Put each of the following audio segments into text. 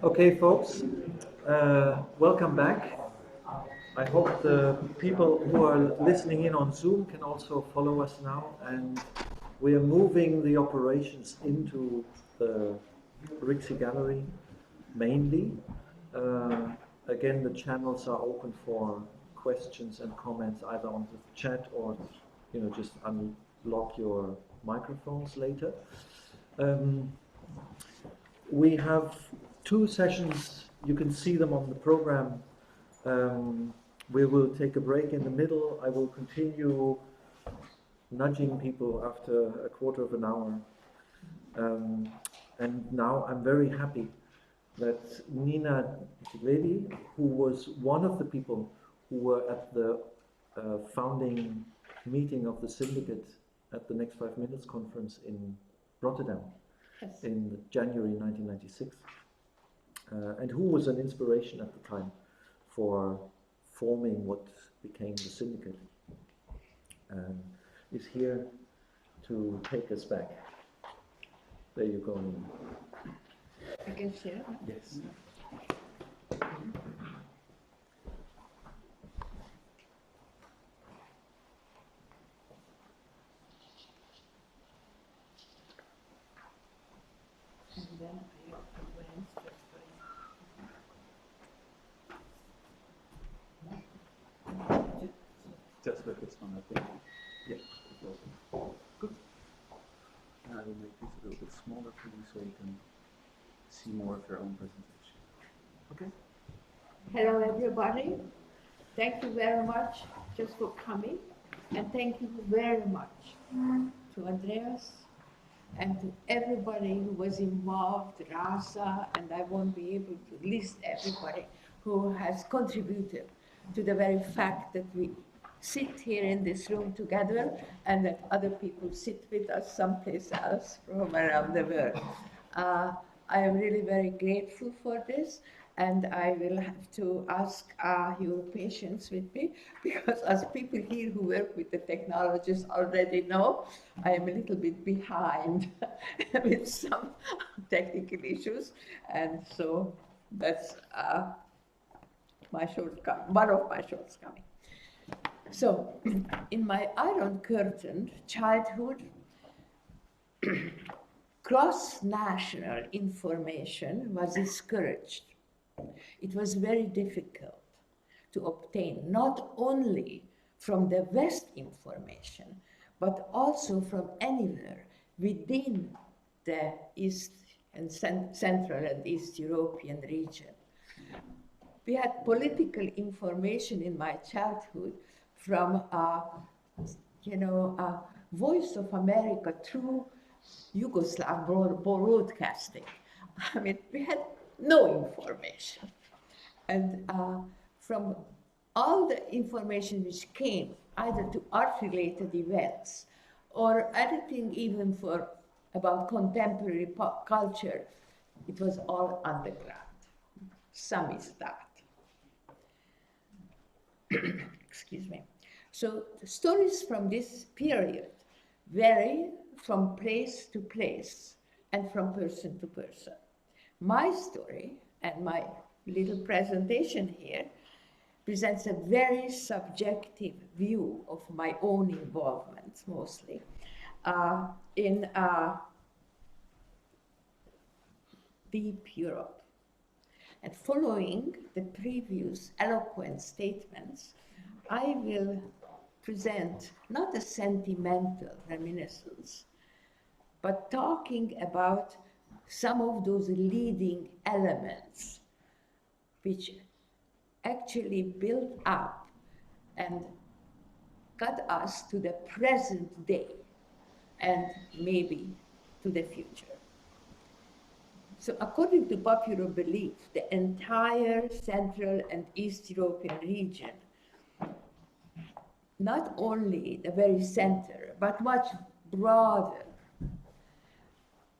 Okay, folks, welcome back. I hope the people who are listening in on Zoom can also follow us now. And we are moving the operations into the RIXC gallery mainly. Again, the channels are open for questions and comments either on the chat or, just unlock your microphones later. We have two sessions. You can see them on the program. We will take a break in the middle. I will continue nudging people after a quarter of an hour. And now I'm very happy that Nina Tiglevi, who was one of the people who were at the founding meeting of the syndicate at the Next 5 Minutes conference in Rotterdam, yes, in January 1996, and who was an inspiration at the time for forming what became the syndicate, is here to take us back. There you go, Nina. I can share? Yes. And then I have to wait just for this one, I think. Yeah. Good. And I will make this a little bit smaller for you so you can see more of your own presentation. Okay? Hello, everybody. Thank you very much just for coming. And thank you very much to Andreas and to everybody who was involved, Rasa, and I won't be able to list everybody who has contributed to the very fact that we sit here in this room together and that other people sit with us someplace else from around the world. I am really very grateful for this, and I will have to ask your patience with me, because as people here who work with the technologies already know, I am a little bit behind with some technical issues, and so that's my shortcoming, one of my shortcomings. So, in my iron-curtained childhood, cross-national information was discouraged. It was very difficult to obtain, not only from the West information, but also from anywhere within the East and Central and East European region. We had political information in my childhood from, Voice of America through Yugoslav broadcasting. I mean, we had no information. And from all the information which came, either to art-related events or anything even about contemporary pop culture, it was all underground. Some is that. Excuse me. So the stories from this period vary from place to place and from person to person. My story and my little presentation here presents a very subjective view of my own involvement, mostly, in deep Europe. And following the previous eloquent statements, I will present not a sentimental reminiscence, but talking about some of those leading elements which actually built up and got us to the present day and maybe to the future. So according to popular belief, the entire Central and East European region, not only the very center, but much broader,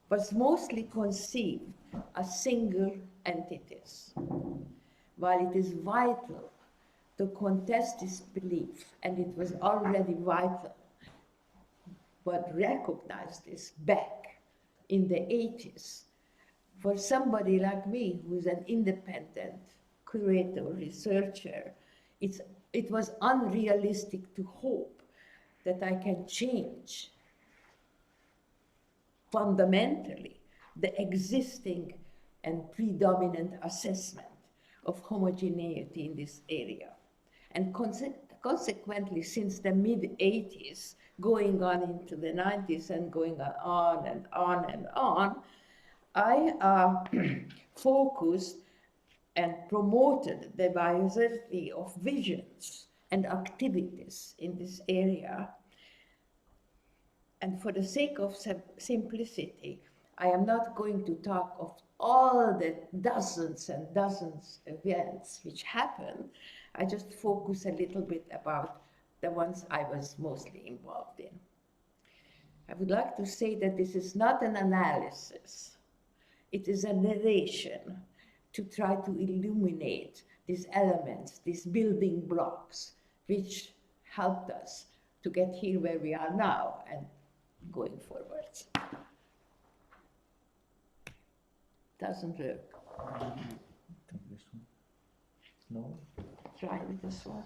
was mostly conceived as single entities. While it is vital to contest this belief, and it was already vital, but recognize this back in the 80s, for somebody like me, who's an independent curator, researcher, it was unrealistic to hope that I can change fundamentally the existing and predominant assessment of homogeneity in this area. And consequently, since the mid-80s, going on into the 90s and going on and on and on, I focused and promoted the diversity of visions and activities in this area. And for the sake of simplicity, I am not going to talk of all the dozens and dozens of events which happened. I just focus a little bit about the ones I was mostly involved in. I would like to say that this is not an analysis. It is a narration to try to illuminate these elements, these building blocks, which helped us to get here where we are now and going forwards. Doesn't work. Take this one. No? Try with this one.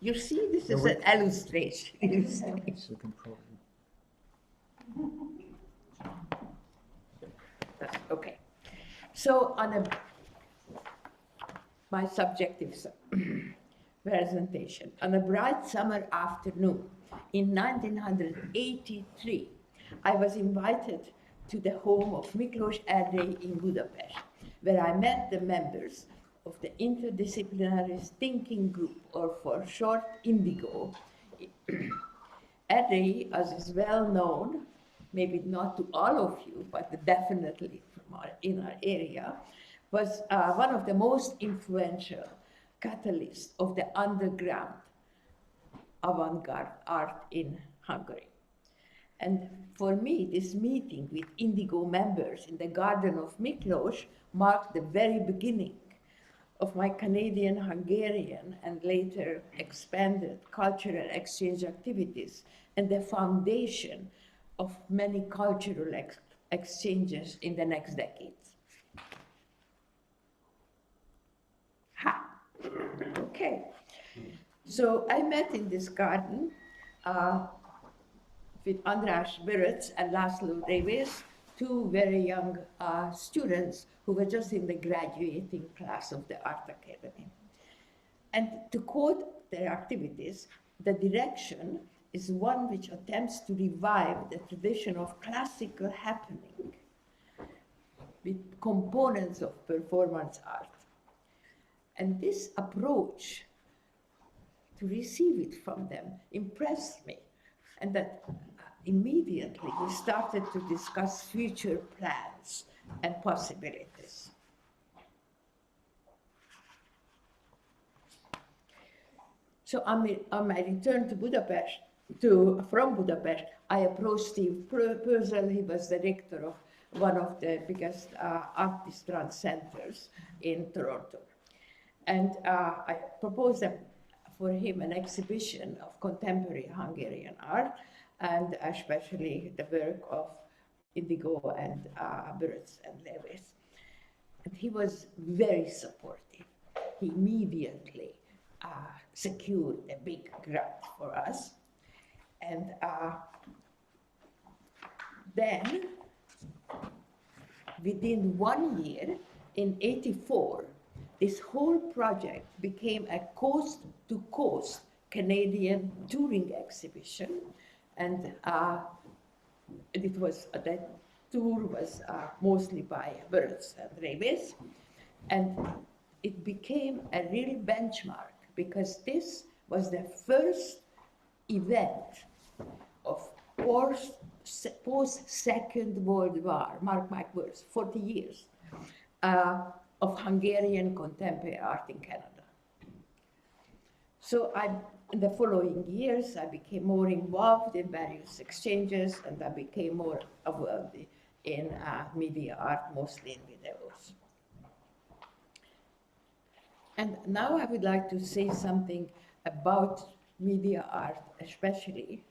You see, this is an illustration. So you can probably. Okay. So my subjective presentation. On a bright summer afternoon in 1983, I was invited to the home of Miklós Erdély in Budapest, where I met the members of the interdisciplinary thinking group, or for short, INDIGO. Erdély, as is well known, maybe not to all of you, but definitely in our area, was one of the most influential catalysts of the underground avant-garde art in Hungary. And for me, this meeting with INDIGO members in the garden of Miklós marked the very beginning of my Canadian-Hungarian and later expanded cultural exchange activities and the foundation of many cultural exchanges in the next decades. Okay. So I met in this garden with András Böröc and László Révész, two very young students who were just in the graduating class of the Art Academy. And to quote their activities, the direction is one which attempts to revive the tradition of classical happening with components of performance art. And this approach, to receive it from them, impressed me. And that immediately we started to discuss future plans and possibilities. So on my return to Budapest, from Budapest, I approached Steve Purcell. He was the director of one of the biggest artist run centers in Toronto. And I proposed for him an exhibition of contemporary Hungarian art, and especially the work of INDIGO and Böröc and Révész. And he was very supportive. He immediately secured a big grant for us. And then, within 1 year, in '84, this whole project became a coast-to-coast Canadian touring exhibition, and that tour was mostly by Böröc and Révész, and it became a real benchmark because this was the first event of post-Second World War, mark my words, 40 years, of Hungarian contemporary art in Canada. So in the following years, I became more involved in various exchanges, and I became more involved in media art, mostly in videos. And now I would like to say something about media art, especially,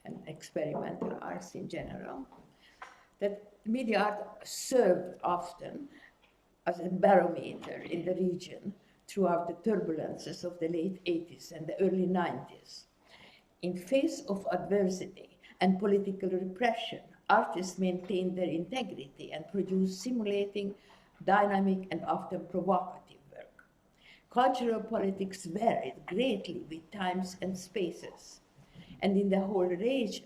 and experimental arts in general. that media art served often as a barometer in the region throughout the turbulences of the late 80s and the early 90s. In face of adversity and political repression, artists maintained their integrity and produced stimulating, dynamic, and often provocative work. Cultural politics varied greatly with times and spaces. And in the whole region,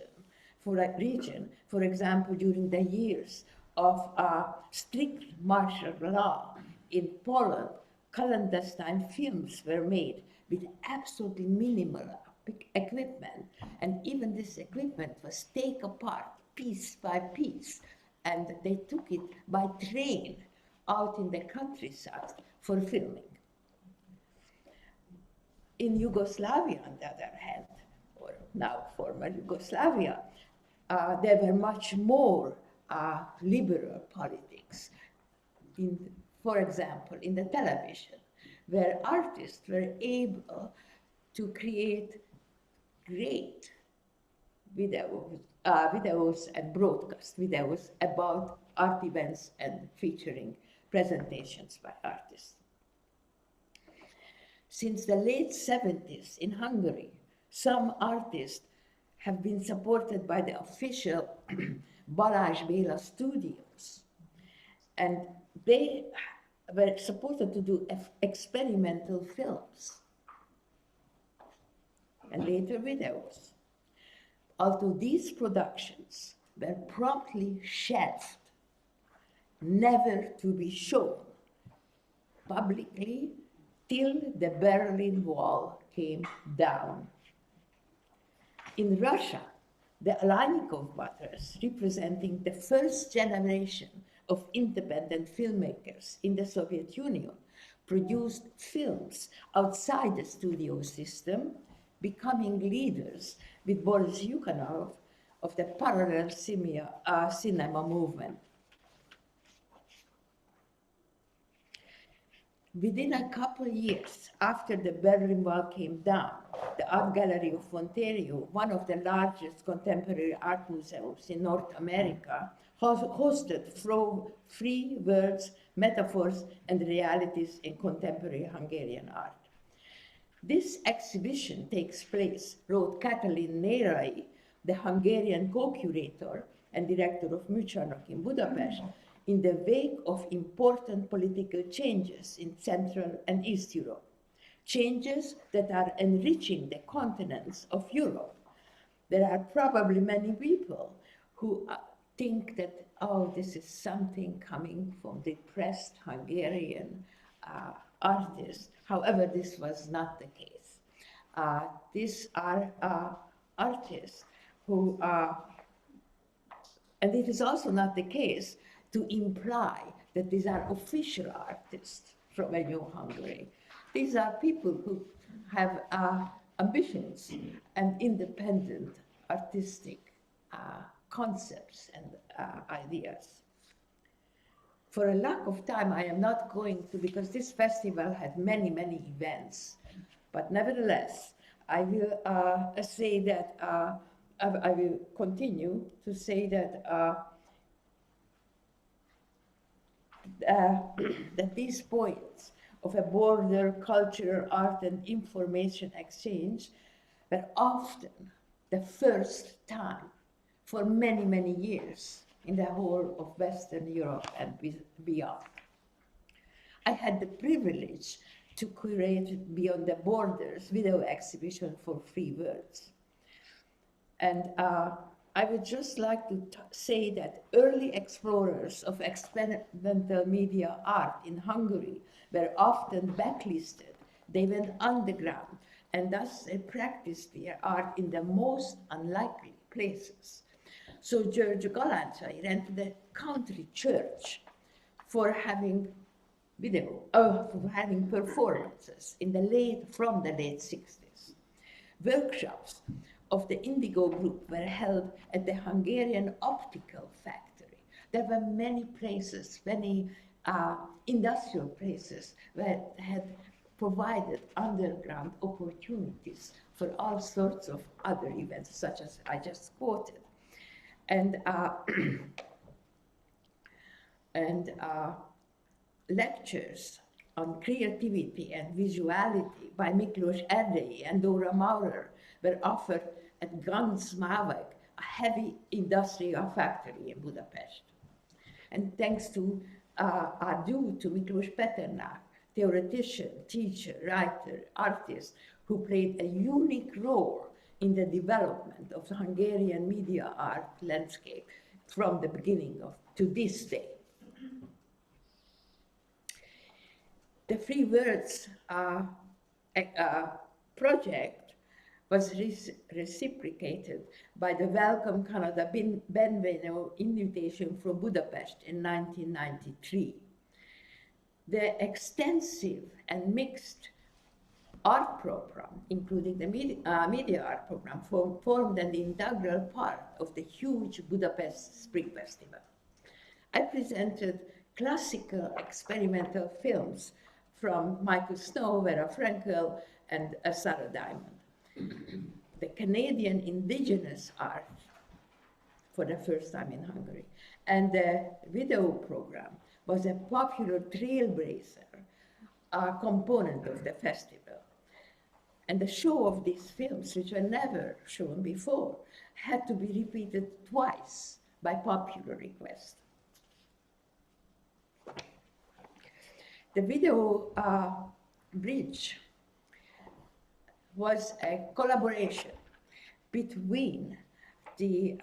for example, during the years of strict martial law in Poland, clandestine films were made with absolutely minimal equipment, and even this equipment was taken apart piece by piece, and they took it by train out in the countryside for filming. In Yugoslavia, on the other hand, or now former Yugoslavia, there were much more liberal politics. For example, in the television, where artists were able to create great videos and broadcast videos about art events and featuring presentations by artists. Since the late 70s in Hungary, some artists have been supported by the official Balázs Béla studios, and they were supposed to do experimental films and later videos. Although these productions were promptly shelved, never to be shown publicly till the Berlin Wall came down. In Russia, the Alajnikov brothers, representing the first generation of independent filmmakers in the Soviet Union, produced films outside the studio system, becoming leaders with Boris Yukhanov of the parallel cinema movement. Within a couple of years after the Berlin Wall came down, the Art Gallery of Ontario, one of the largest contemporary art museums in North America, hosted free words, metaphors, and realities in contemporary Hungarian art. This exhibition takes place, wrote Katalin Nérai, the Hungarian co-curator and director of Műcsarnok in Budapest, in the wake of important political changes in Central and East Europe, changes that are enriching the continents of Europe. There are probably many people who think that, oh, this is something coming from depressed Hungarian artists. However, this was not the case. These are artists who and it is also not the case to imply that these are official artists from a new Hungary. These are people who have ambitions and independent artistic concepts and ideas. For a lack of time, I am not going to, because this festival had many, many events. But nevertheless, I will say that, I will continue to say that that these points of a border, cultural, art, and information exchange were often the first time for many, many years in the whole of Western Europe and beyond. I had the privilege to curate Beyond the Borders video exhibition for free words. And I would just like to say that early explorers of experimental media art in Hungary were often blacklisted. They went underground, and thus they practiced their art in the most unlikely places. So George Galantai rented the country church for having for having performances from the late 60s. Workshops of the Indigo group were held at the Hungarian Optical Factory. There were many places, many industrial places that had provided underground opportunities for all sorts of other events, such as I just quoted. And and lectures on creativity and visuality by Miklós Erdei and Dóra Maurer were offered at Ganz Máveg, a heavy industrial factory in Budapest. And thanks to are due to Miklós Peternák, theoretician, teacher, writer, artist, who played a unique role in the development of the Hungarian media art landscape from the beginning to this day. The Free Words project was reciprocated by the Welcome Canada Benvenue invitation from Budapest in 1993. The extensive and mixed art program, including the media art program, formed an integral part of the huge Budapest Spring Festival. I presented classical experimental films from Michael Snow, Vera Frankel, and Sarah Diamond. The Canadian indigenous art for the first time in Hungary. And the video program was a popular trailblazer component of the festival. And the show of these films, which were never shown before, had to be repeated twice by popular request. The video bridge was a collaboration between the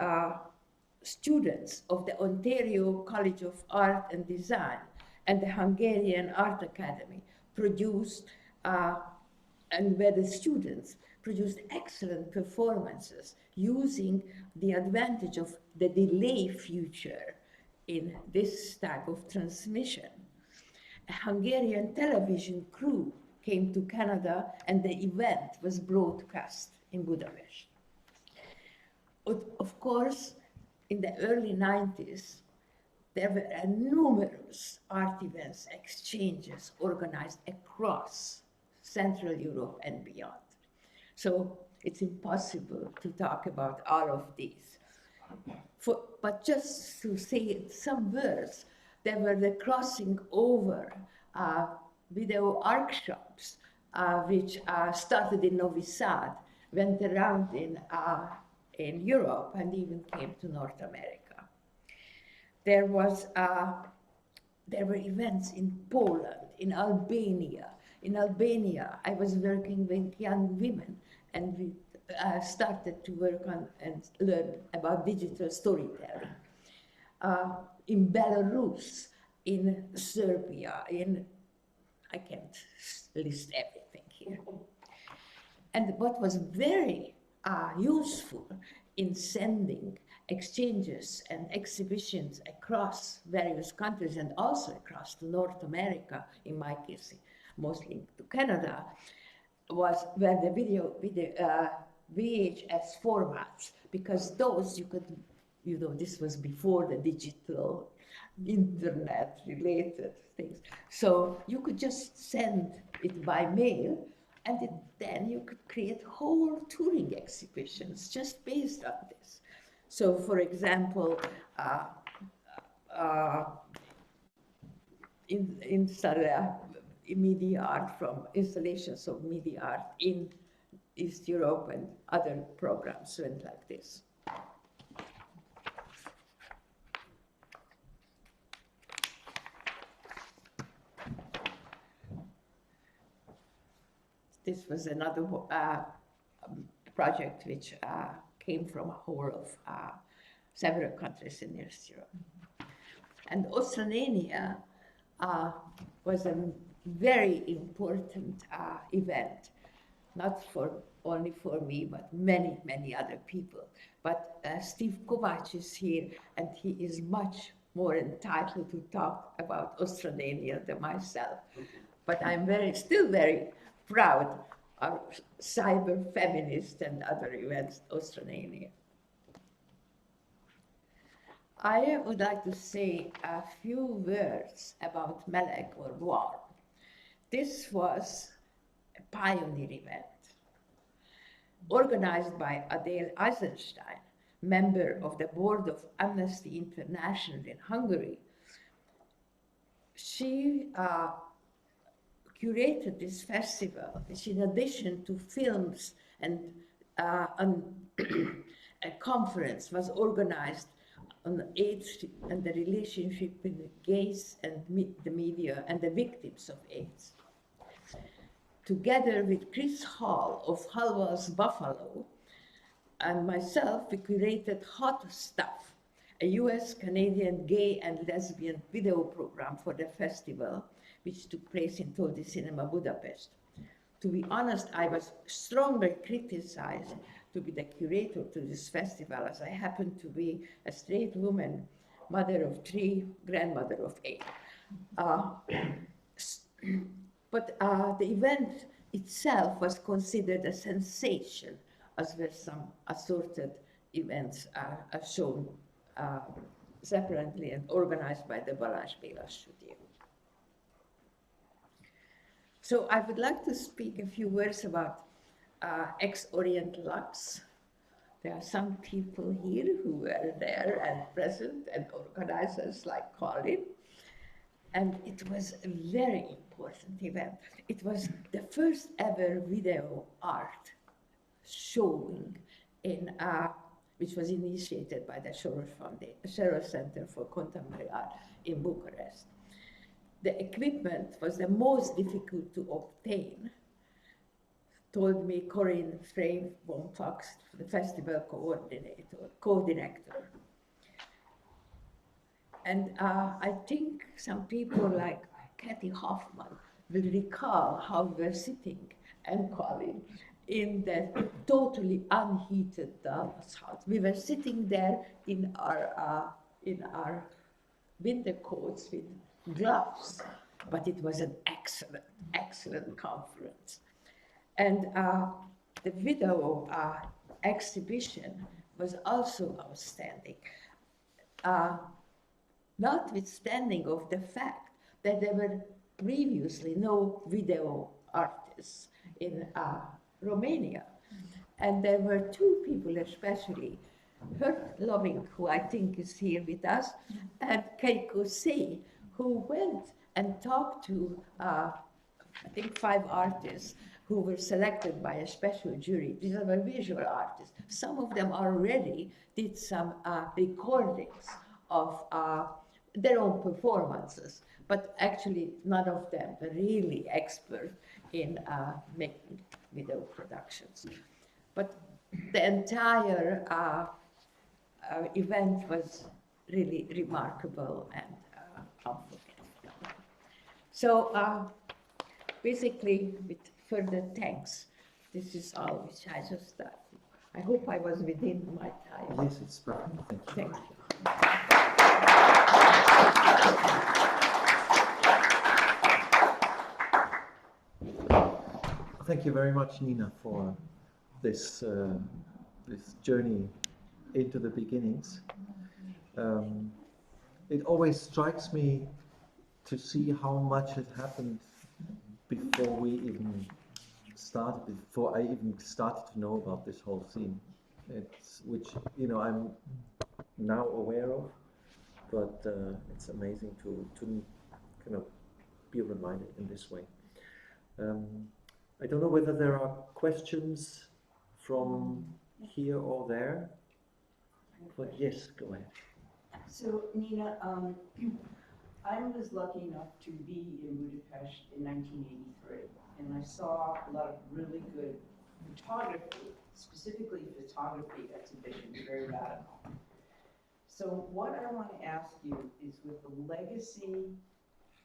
students of the Ontario College of Art and Design and the Hungarian Art Academy produced, and where the students produced excellent performances using the advantage of the delay feature in this type of transmission. A Hungarian television crew came to Canada and the event was broadcast in Budapest. Of course, in the early 90s, there were numerous art events, exchanges organized across Central Europe and beyond. So it's impossible to talk about all of these. But just to say some words, there were the crossing over video workshops, which started in Novi Sad, went around in Europe, and even came to North America. There were events in Poland, in Albania. In Albania, I was working with young women, and we started to work on and learn about digital storytelling. In Belarus, in Serbia, I can't list everything here. And what was very useful in sending exchanges and exhibitions across various countries and also across to North America, in my case, mostly to Canada, were the VHS formats, because those you could, this was before the digital internet related things. So you could just send it by mail, and then you could create whole touring exhibitions just based on this. So for example, in media art, from installations of media art in East Europe, and other programs went like this. This was another project which came from a whole of several countries in East Europe. And Australasia was a very important event, not only for me, but many, many other people. But Steve Kovacs is here, and he is much more entitled to talk about Australasia than myself. But I'm still very proud of cyber feminist and other events, Australasia. I would like to say a few words about Meleg or Warm. This was a pioneer event organized by Adele Eisenstein, member of the board of Amnesty International in Hungary, she curated this festival, which in addition to films and a conference was organized on AIDS and the relationship with the gays and the media and the victims of AIDS. Together with Chris Hall of Halva's Buffalo and myself, we curated Hot Stuff, a US-Canadian gay and lesbian video program for the festival, which took place in Toldi Cinema Budapest. To be honest, I was strongly criticized to be the curator to this festival, as I happen to be a straight woman, mother of 3, grandmother of 8. But the event itself was considered a sensation, as were some assorted events shown separately and organized by the Balázs Béla studio. So I would like to speak a few words about Ex-Orient Lux. There are some people here who were there and present and organizers like Colin. And it was a very important event. It was the first ever video art showing in, which was initiated by the Soros Center for Contemporary Art in Bucharest. The equipment was the most difficult to obtain, told me Corinne Frey von Fox, the festival co-director. And I think some people like Kathy Hoffman will recall how we were sitting, and Colin, in the totally unheated Dallas house. We were sitting there in our winter coats with gloves, but it was an excellent, excellent conference. And the video exhibition was also outstanding, notwithstanding of the fact that there were previously no video artists in Romania. And there were 2 people especially, Hurt Loving, who I think is here with us, and Keiko Sei, who went and talked to, I think 5 artists who were selected by a special jury. These were visual artists. Some of them already did some recordings of their own performances, but actually none of them were really expert in making video productions. But the entire event was really remarkable and unforgettable. So basically, with further thanks, this is all which I just started. I hope I was within my time. Yes, it's perfect. Thank you. Thank you. Thank you very much, Nina, for this this journey into the beginnings. It always strikes me to see how much had happened before we even started, before I even started to know about this whole scene. Which I'm now aware of, but it's amazing to kind of be reminded in this way. I don't know whether there are questions from here or there, but yes, go ahead. So Nina, I was lucky enough to be in Budapest in 1983, and I saw a lot of really good photography, specifically photography exhibitions, very radical. So what I want to ask you is, with the legacy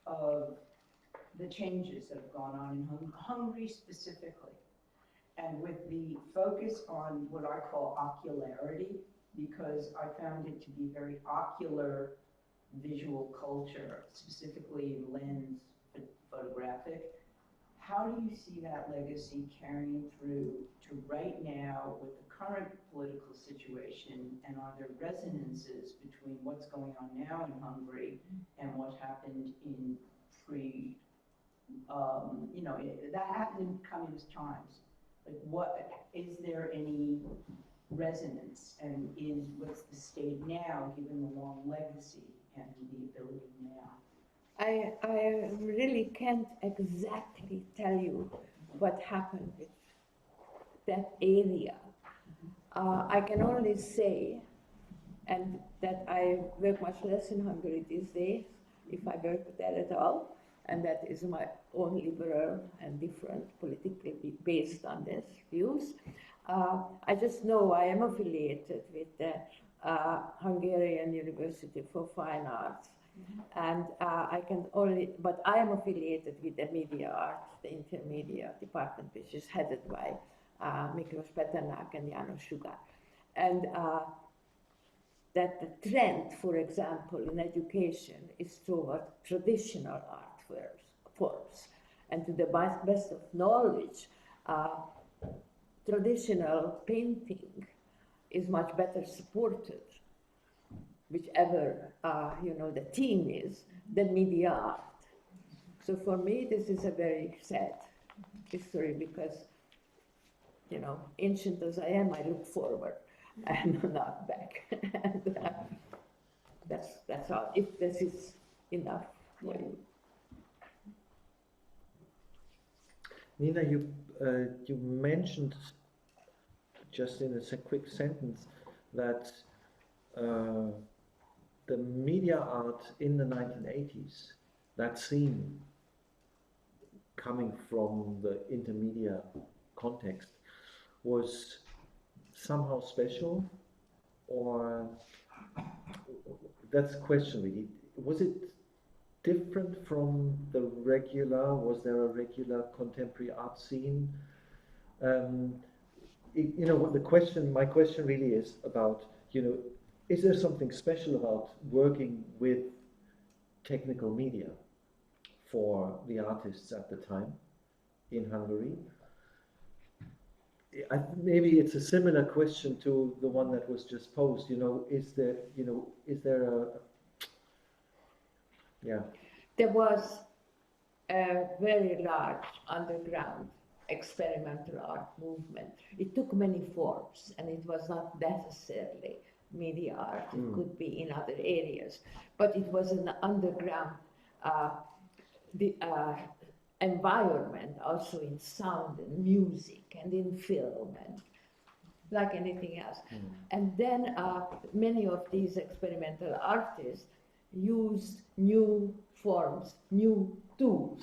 of the changes that have gone on in Hungary specifically, and with the focus on what I call ocularity, because I found it to be very ocular visual culture, specifically in lens photographic. How do you see that legacy carrying through to right now with the current political situation, and are there resonances between what's going on now in Hungary and what happened in that happened in communist times? Like, what is there any resonance, and what's the state now, given the long legacy and the ability now I really can't exactly tell you what happened with that area. I can only say, and that I work much less in Hungary these days, if I work there at all, and that is my own liberal and different politically based on this views. I just know I am affiliated with the Hungarian University for Fine Arts, and I can only, but I am affiliated with the media arts, the intermedia department, which is headed by Miklos Peternák and János Sugár. And that the trend, for example, in education is toward traditional art forms. And to the best of knowledge, traditional painting is much better supported, whichever the theme is, than media art. So for me, this is a very sad history because, ancient as I am, I look forward and not back. And that's all. If this is enough for you. Nina, you mentioned just in a quick sentence that the media art in the 1980s, that scene coming from the intermedia context, was somehow special, or that's a question really. Was it different from the regular? Was there a regular contemporary art scene? My question really is about, is there something special about working with technical media for the artists at the time in Hungary? Maybe it's a similar question to the one that was just posed. Is there a There was a very large underground experimental art movement. It took many forms, and it was not necessarily media art. It could be in other areas, but it was an underground environment, also in sound and music and in film and like anything else. And then many of these experimental artists used new forms, new tools.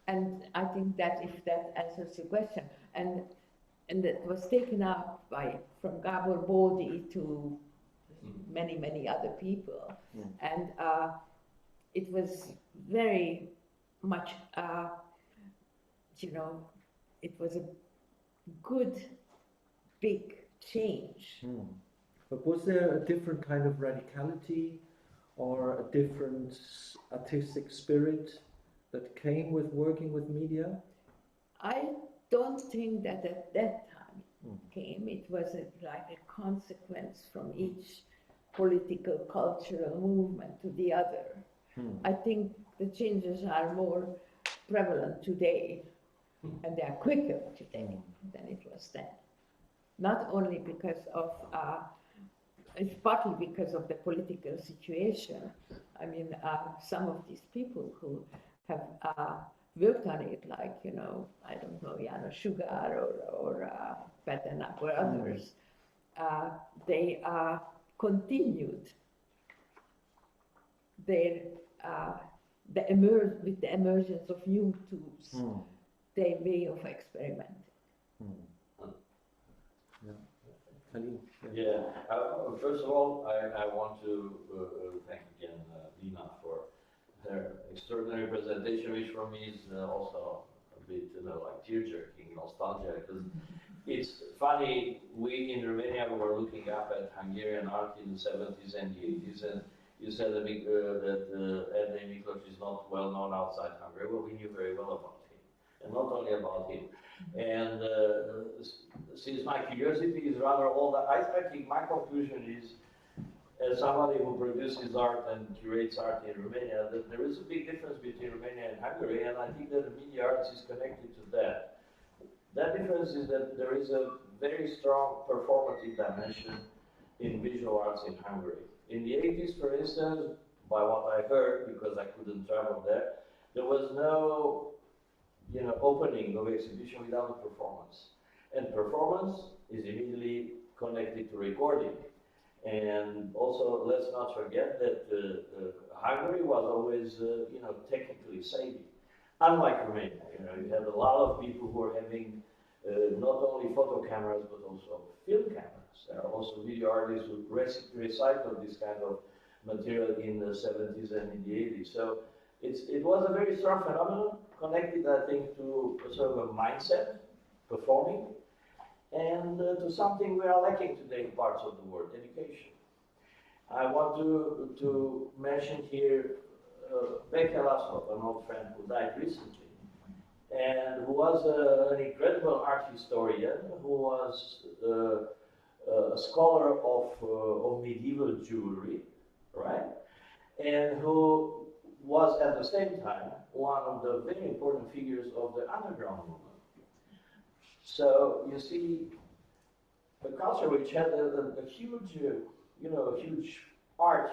And I think that if that answers your question, and it was taken up from Gabor Bódi to many other people, and it was very much, it was a good big change. But was there a different kind of radicality or a different artistic spirit that came with working with media? I don't think that at that time came. It was like a consequence from each political, cultural movement to the other. I think the changes are more prevalent today, and they are quicker today than it was then. Not only because of, it's partly because of the political situation. I mean, some of these people who have worked on it, like, I don't know, János Sugár or Peternák or others, they continued their, with the emergence of new tools, their way of experimenting. First of all, I want to thank again Lina for her extraordinary presentation, which for me is also a bit, like tear-jerking nostalgia, because it's funny, we in Romania were looking up at Hungarian art in the 70s and the 80s, and you said that Erdei Miklós is not well known outside Hungary. Well, we knew very well about him, and not only about him. And since my curiosity is rather old, I think my conclusion is, as somebody who produces art and curates art in Romania, that there is a big difference between Romania and Hungary, and I think that the media arts is connected to that. That difference is that there is a very strong performative dimension in visual arts in Hungary. In the 80s, for instance, by what I heard, because I couldn't travel there, there was no, opening of exhibition without a performance. And performance is immediately connected to recording. And also, let's not forget that Hungary was always, technically savvy. Unlike Romania, you had a lot of people who were having not only photo cameras but also film cameras. There are also video artists who recycled this kind of material in the 70s and in the 80s. So it was a very strong phenomenon connected, I think, to a sort of a mindset, performing, and to something we are lacking today in parts of the world, education. I want to mention here Becky Laszlo, an old friend who died recently, and who was an incredible art historian, who was a scholar of medieval jewelry, right? And who was at the same time one of the very important figures of the underground movement. So you see, a culture which had a huge, a huge arch,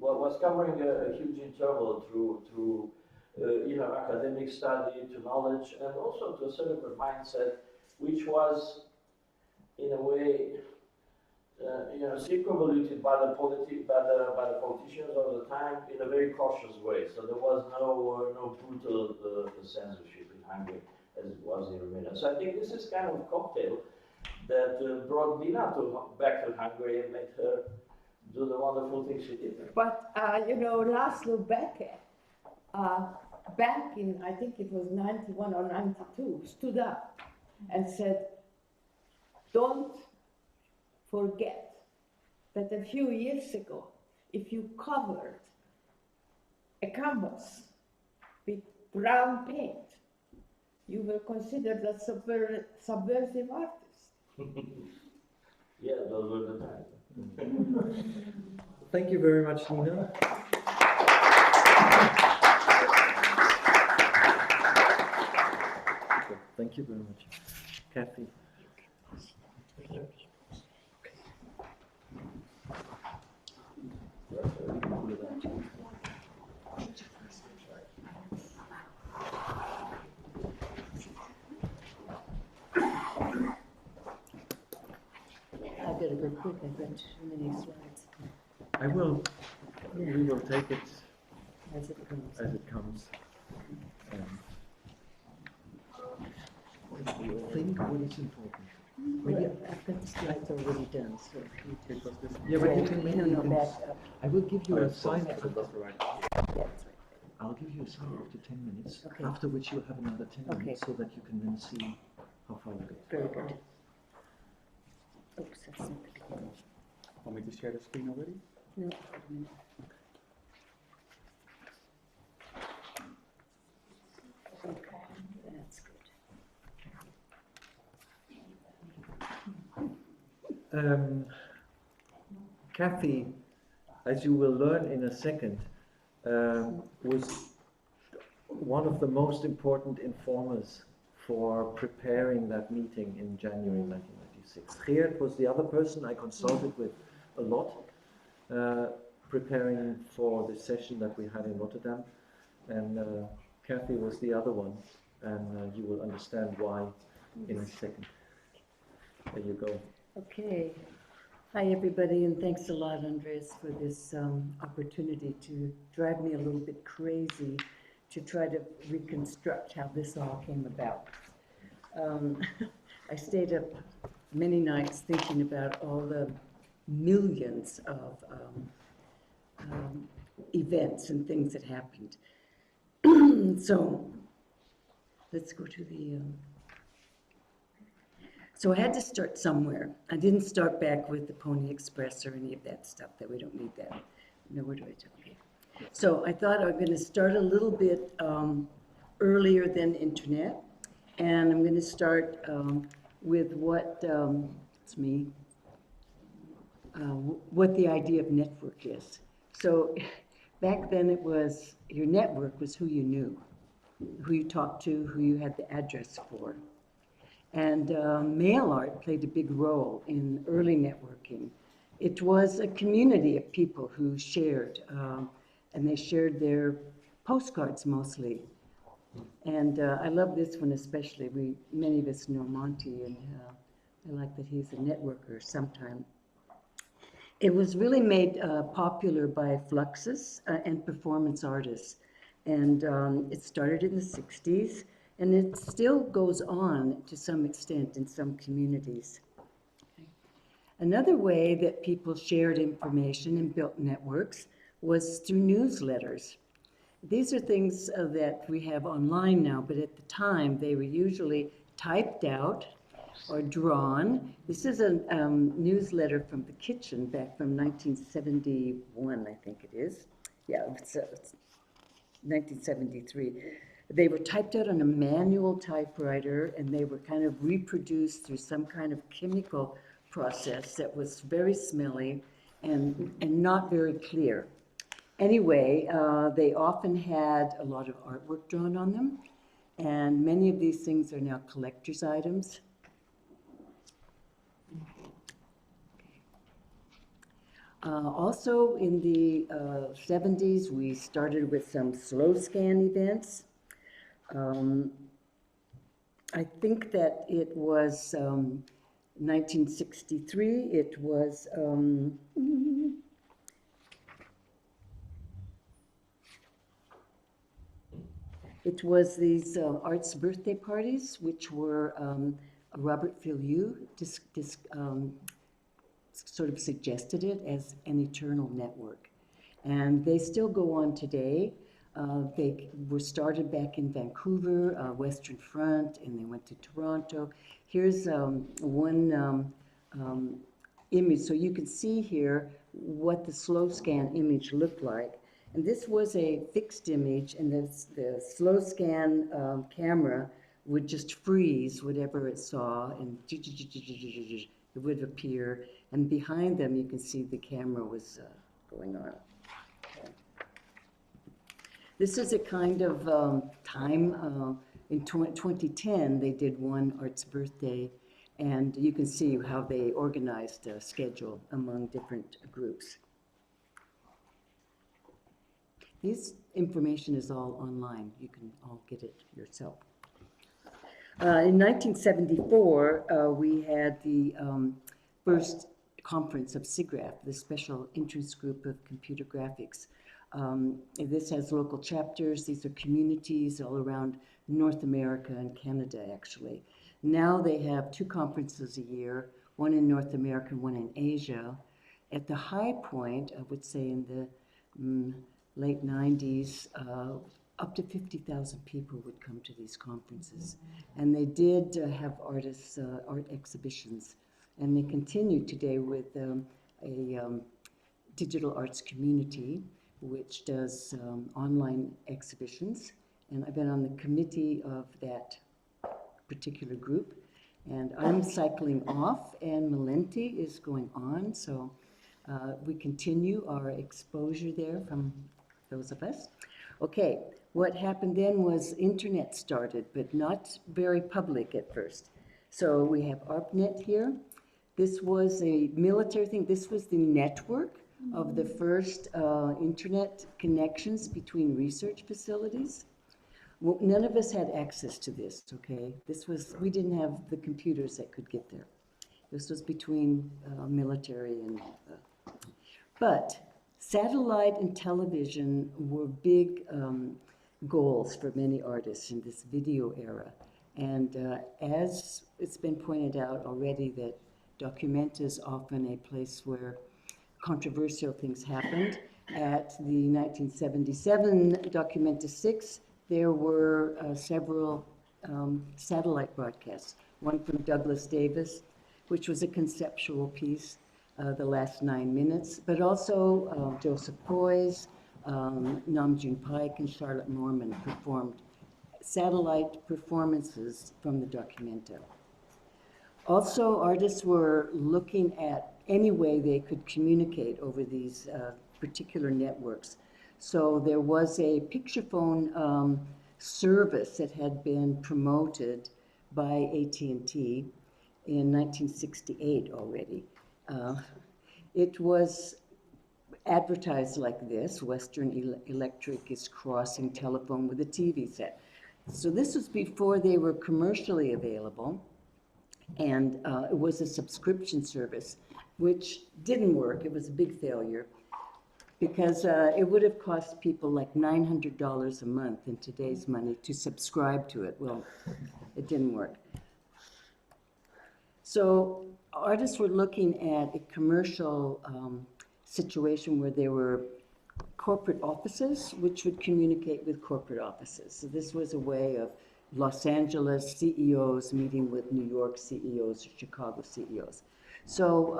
was covering a huge interval through academic study, to knowledge, and also to a sort of a mindset which was, in a way, circumvoluted by the politicians of the time in a very cautious way. So there was no brutal censorship in Hungary as it was in Romania. So I think this is kind of a cocktail that brought Dina back to Hungary and made her do the wonderful things she did. But, Laszlo Becker, back in, I think it was 91 or 92, stood up and said, don't forget that a few years ago, if you covered a canvas with brown paint, you were considered a subversive artist. Yeah, those were the times. Thank you very much, Nina. Thank you very much. Kathy. I've got to go quick, I've got too many slides. We will take it As it comes. as it comes. Think what is important. Maybe I've got the slides already done, so if you take those. Yeah, but you can maybe No, you can- back up. I will give you a sign. Yeah, that's right. I'll give you a sign after 10 minutes. Okay. After which you'll have another 10 Okay. minutes, so that you can then see how far you get. Very good. Oops, that's not the beginning. Want me to share the screen already? No, wait a minute. Okay, that's good. Kathy, as you will learn in a second, was one of the most important informers for preparing that meeting in January 1996. Geert was the other person I consulted with a lot, preparing for the session that we had in Rotterdam, and Kathy was the other one, and you will understand why in a second. There you go. Okay. Hi, everybody, and thanks a lot, Andres, for this opportunity to drive me a little bit crazy to try to reconstruct how this all came about. I stayed up many nights thinking about all the millions of events and things that happened. So let's go to the... So I had to start somewhere. I didn't start back with the Pony Express or any of that stuff, that we don't need that. No, where do I tell you? So I thought I'm going to start a little bit earlier than internet, and I'm going to start with what, it's me, what the idea of network is. So back then it was, your network was who you knew, who you talked to, who you had the address for. And mail art played a big role in early networking. It was a community of people who shared, and they shared their postcards mostly. And I love this one especially. Many of us know Monty, and I like that he's a networker sometime. It was really made popular by Fluxus and performance artists. And it started in the 60s, and it still goes on to some extent in some communities. Another way that people shared information and built networks was through newsletters. These are things that we have online now, but at the time they were usually typed out or drawn. This is a newsletter from the kitchen back from 1971, I think it is. Yeah, it's 1973. They were typed out on a manual typewriter, and they were kind of reproduced through some kind of chemical process that was very smelly and not very clear. Anyway, they often had a lot of artwork drawn on them, and many of these things are now collector's items. Also in the 70s, we started with some slow scan events. I think that it was 1963, it was these arts birthday parties, which were Robert Filliou sort of suggested it as an eternal network. And they still go on today. They were started back in Vancouver, Western Front, and they went to Toronto. Here's one image. So you can see here what the slow scan image looked like. And this was a fixed image, and the slow scan camera would just freeze whatever it saw, and it would appear. And behind them, you can see the camera was going on. Okay. This is a kind of time. In 2010, they did one arts birthday, and you can see how they organized a schedule among different groups. This information is all online. You can all get it yourself. In 1974, we had the first conference of SIGGRAPH, the Special Interest Group of Computer Graphics. This has local chapters. These are communities all around North America and Canada, actually. Now they have 2 conferences a year, one in North America and one in Asia. At the high point, I would say in the late 90s, up to 50,000 people would come to these conferences. And they did have artists, art exhibitions. And they continue today with a digital arts community, which does online exhibitions. And I've been on the committee of that particular group. And I'm cycling off, and Malenti is going on. So we continue our exposure there from those of us. Okay, what happened then was internet started, but not very public at first. So we have ARPANET here. This was a military thing. This was the network of the first internet connections between research facilities. Well, none of us had access to this, okay? We didn't have the computers that could get there. This was between military and, but satellite and television were big goals for many artists in this video era. And as it's been pointed out already, that Documenta is often a place where controversial things happened. At the 1977 Documenta 6, there were several satellite broadcasts. One from Douglas Davis, which was a conceptual piece, the last 9 minutes, but also Joseph Poise, Namjoon Paik, and Charlotte Norman performed satellite performances from the Documenta. Also, artists were looking at any way they could communicate over these particular networks. So there was a picture phone service that had been promoted by AT&T in 1968 already. It was advertised like this: Western Electric is crossing telephone with a TV set. So this was before they were commercially available, and it was a subscription service, which didn't work. It was a big failure because it would have cost people like $900 a month in today's money to subscribe to it. Well, it didn't work. So artists were looking at a commercial situation where there were corporate offices which would communicate with corporate offices. So this was a way of Los Angeles CEOs meeting with New York CEOs or Chicago CEOs. So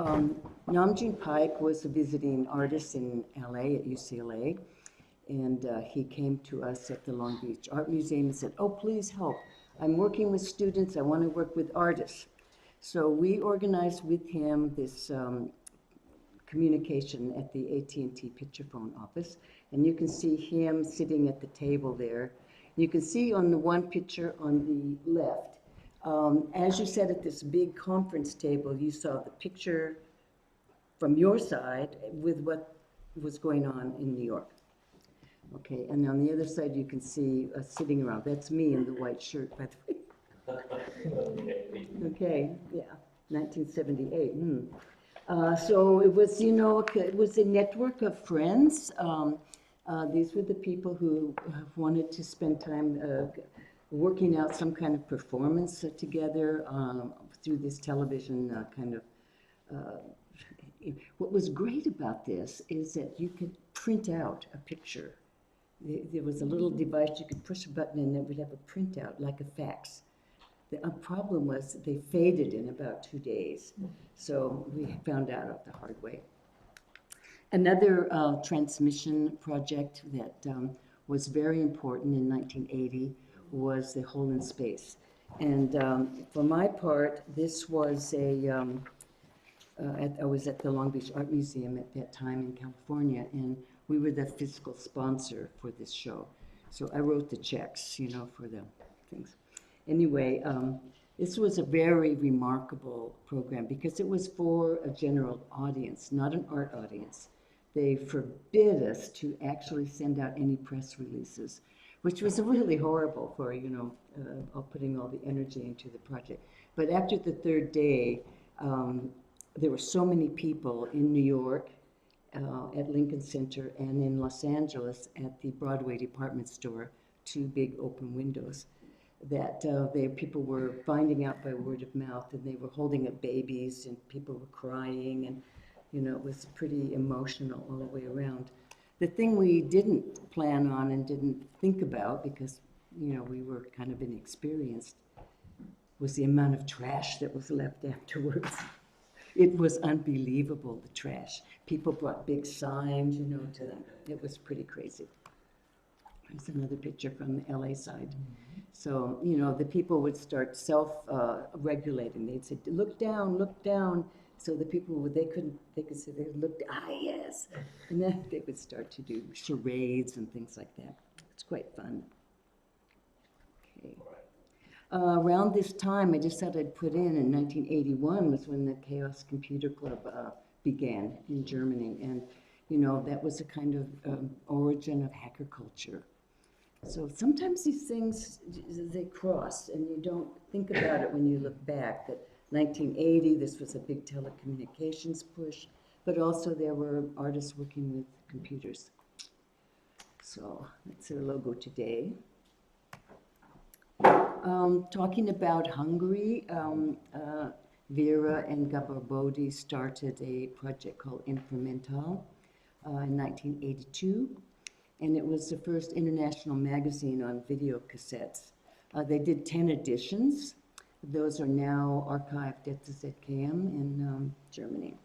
Namjoon Paik was a visiting artist in LA at UCLA, and he came to us at the Long Beach Art Museum and said, "Oh, please help. I'm working with students. I want to work with artists." So we organized with him this communication at the AT&T picture phone office, and you can see him sitting at the table there. You can see on the one picture on the left, as you sat at this big conference table, you saw the picture from your side with what was going on in New York. Okay, and on the other side you can see sitting around. That's me in the white shirt, by the way. Okay, yeah, 1978. So it was, you know, it was a network of friends. These were the people who wanted to spend time working out some kind of performance together through this television kind of. What was great about this is that you could print out a picture. There was a little device, you could push a button and it would have a printout like a fax. The problem was that they faded in about 2 days, so we found out the hard way. Another transmission project that was very important in 1980 was the Hole in Space. And for my part, this was I was at the Long Beach Art Museum at that time in California, and we were the fiscal sponsor for this show. So I wrote the checks, you know, for the things. Anyway, this was a very remarkable program because it was for a general audience, not an art audience. They forbid us to actually send out any press releases, which was really horrible for, you know, putting all the energy into the project. But after the third day, there were so many people in New York at Lincoln Center and in Los Angeles at the Broadway department store, 2 big open windows, that people were finding out by word of mouth, and they were holding up babies, and people were crying, and you know, it was pretty emotional all the way around. The thing we didn't plan on and didn't think about, because you know we were kind of inexperienced, was the amount of trash that was left afterwards. It was unbelievable, the trash. People brought big signs, you know, to them. It was pretty crazy. Here's another picture from the LA side. So, you know, the people would start self-regulating. They'd say, look down, look down. So the people, they could say, they looked, yes. And then they would start to do charades and things like that. It's quite fun. Okay. Around this time, I just thought I'd put in 1981 was when the Chaos Computer Club began in Germany. And, you know, that was a kind of origin of hacker culture. So sometimes these things, they cross, and you don't think about it when you look back, that 1980, this was a big telecommunications push, but also there were artists working with computers. So that's their logo today. Talking about Hungary, Vera and Gabor Bodi started a project called Inframental in 1982, and it was the first international magazine on video cassettes. They did 10 editions. Those are now archived at the ZKM in Germany.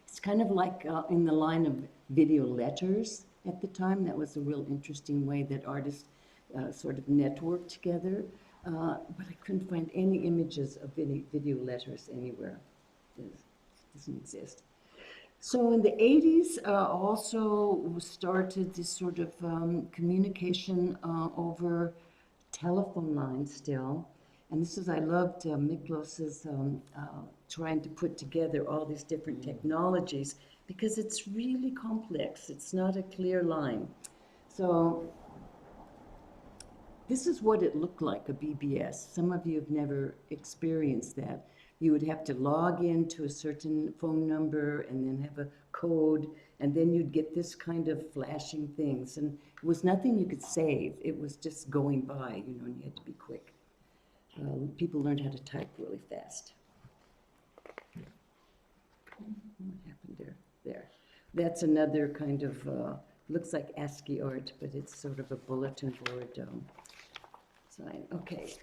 It's kind of like in the line of video letters at the time. That was a real interesting way that artists sort of networked together. But I couldn't find any images of video letters anywhere. It doesn't exist. So in the 80s, also started this sort of communication over telephone lines still. And this is, I loved Miklos's trying to put together all these different technologies because it's really complex. It's not a clear line. So this is what it looked like, a BBS. Some of you have never experienced that. You would have to log into a certain phone number and then have a code, and then you'd get this kind of flashing things. And it was nothing you could save. It was just going by, you know, and you had to be quick. People learned how to type really fast. What happened there? There. That's another kind of, looks like ASCII art, but it's sort of a bulletin board sign. Okay.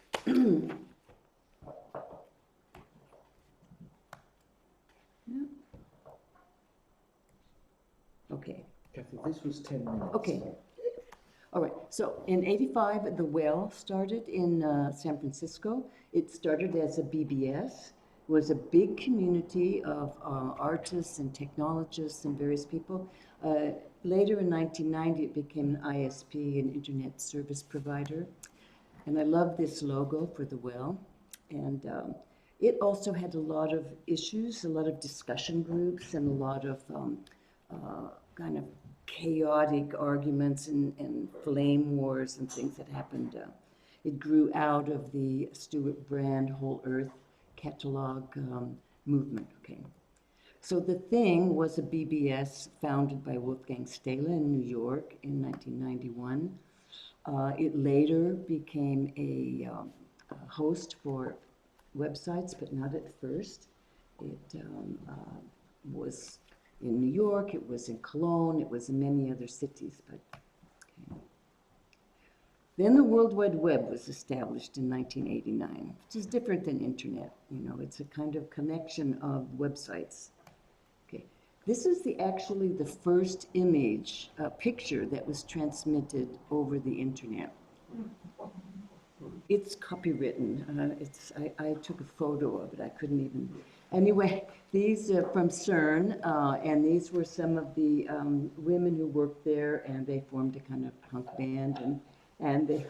Yeah. Okay. Kathy, this was 10 minutes. Okay. All right. So in '85, the Well started in San Francisco. It started as a BBS. It was a big community of artists and technologists and various people. Later in 1990, it became an ISP, an internet service provider. And I love this logo for the Well. And it also had a lot of issues, a lot of discussion groups, and a lot of kind of chaotic arguments and flame wars and things that happened. It grew out of the Stuart Brand Whole Earth catalog movement. Okay, so the Thing was a BBS founded by Wolfgang Stahle in New York in 1991. It later became a host for websites, but not at first. It was in New York, it was in Cologne, it was in many other cities, but okay. Then the World Wide Web was established in 1989, which is different than internet. You know, it's a kind of connection of websites. Okay, this is actually the first image, picture that was transmitted over the internet. It's copywritten. I took a photo of it. I couldn't even. Anyway, these are from CERN, and these were some of the women who worked there, and they formed a kind of punk band, and they.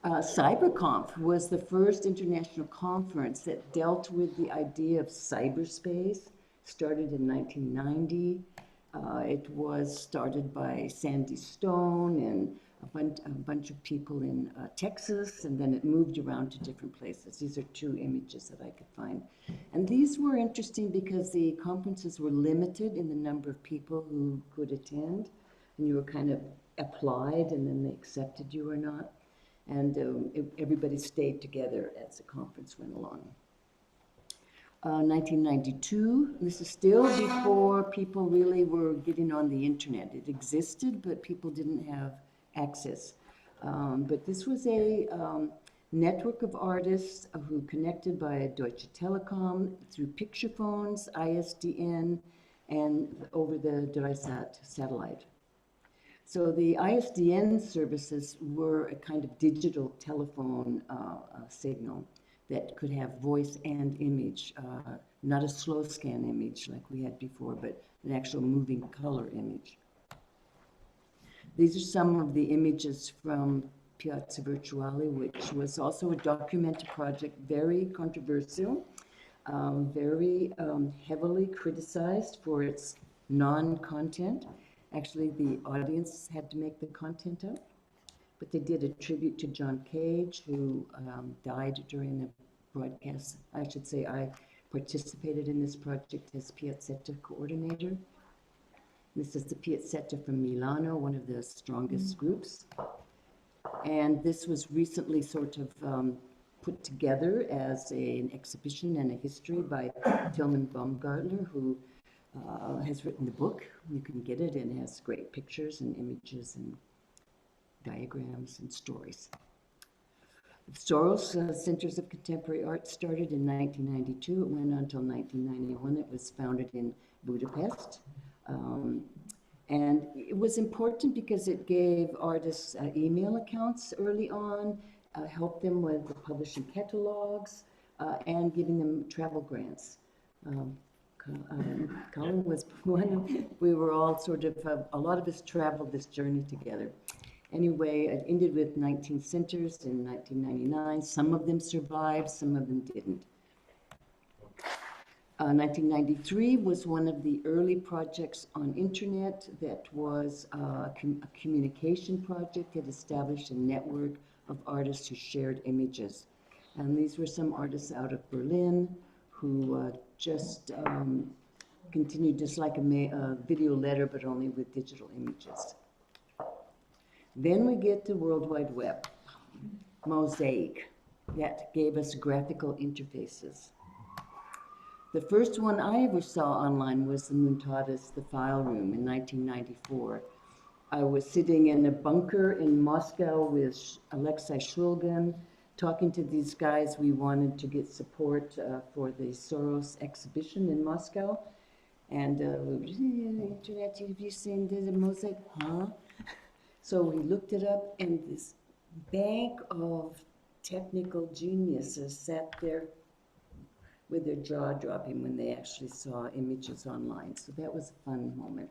CyberConf was the first international conference that dealt with the idea of cyberspace. Started in 1990. It was started by Sandy Stone and a bunch of people in Texas, and then it moved around to different places. These are two images that I could find. And these were interesting because the conferences were limited in the number of people who could attend, and you were kind of applied, and then they accepted you or not. And everybody stayed together as the conference went along. 1992, this is still before people really were getting on the internet. It existed, but people didn't have access. But this was a network of artists who connected by Deutsche Telekom through picture phones, ISDN, and over the Dreisat satellite. So the ISDN services were a kind of digital telephone signal that could have voice and image, not a slow scan image like we had before, but an actual moving color image. These are some of the images from Piazza Virtuale, which was also a documented project, very controversial, very heavily criticized for its non-content. Actually, the audience had to make the content up, but they did a tribute to John Cage, who died during the broadcast. I should say I participated in this project as Piazzetta coordinator. This is the Piazzetta from Milano, one of the strongest groups. And this was recently sort of put together as an exhibition and a history by Tilman Baumgartner, who has written the book. You can get it, and it has great pictures and images and diagrams and stories. The Soros Centers of Contemporary Art started in 1992. It went on until 1991. It was founded in Budapest. And it was important because it gave artists email accounts early on, helped them with the publishing catalogs, and giving them travel grants. Colin was one. We were all sort of, a lot of us traveled this journey together. Anyway, it ended with 19 centers in 1999. Some of them survived, some of them didn't. 1993 was one of the early projects on internet that was a communication project that established a network of artists who shared images. And these were some artists out of Berlin who just continued just like a video letter, but only with digital images. Then we get the World Wide Web, Mosaic, that gave us graphical interfaces. The first one I ever saw online was the Muntadas, the file room, in 1994. I was sitting in a bunker in Moscow with Alexei Shulgin, talking to these guys. We wanted to get support for the Soros exhibition in Moscow. And we were, internet, have you seen the Mosaic? Huh? So we looked it up, and this bank of technical geniuses sat there with their jaw dropping when they actually saw images online. So that was a fun moment.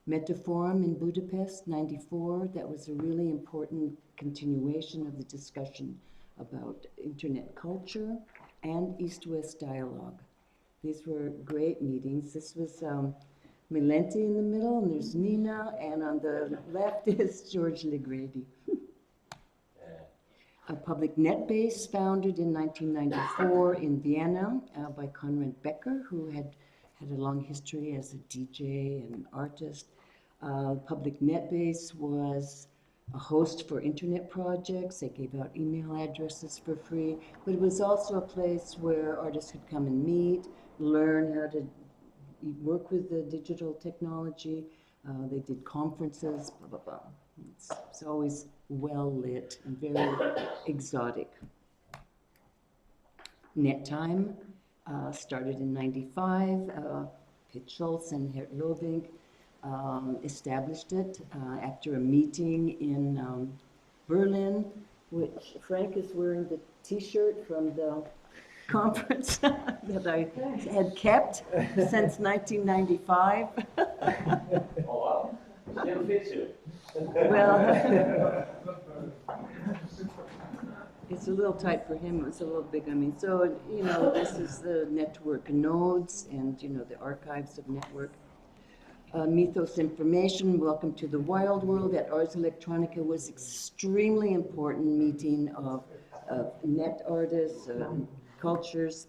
Metaforum in Budapest, 94, that was a really important continuation of the discussion about internet culture and East-West dialogue. These were great meetings. This was Milenti in the middle, and there's Nina, and on the left is George Legrady. A public net base founded in 1994 in Vienna by Konrad Becker, who had a long history as a DJ and artist. Public NetBase was a host for internet projects. They gave out email addresses for free, but it was also a place where artists could come and meet, learn how to work with the digital technology. They did conferences, blah, blah, blah. It's always well lit and very exotic. NetTime started in 95. Pitt Schultz and Gert Lovink established it after a meeting in Berlin, which Frank is wearing the t-shirt from the conference that I had kept since 1995. Oh, wow. Still fits you. Well, it's a little tight for him, it's a little big on me. So, you know, this is the network nodes and, you know, the archives of network. Mythos Information, Welcome to the Wild World at Ars Electronica was extremely important meeting of net artists, cultures.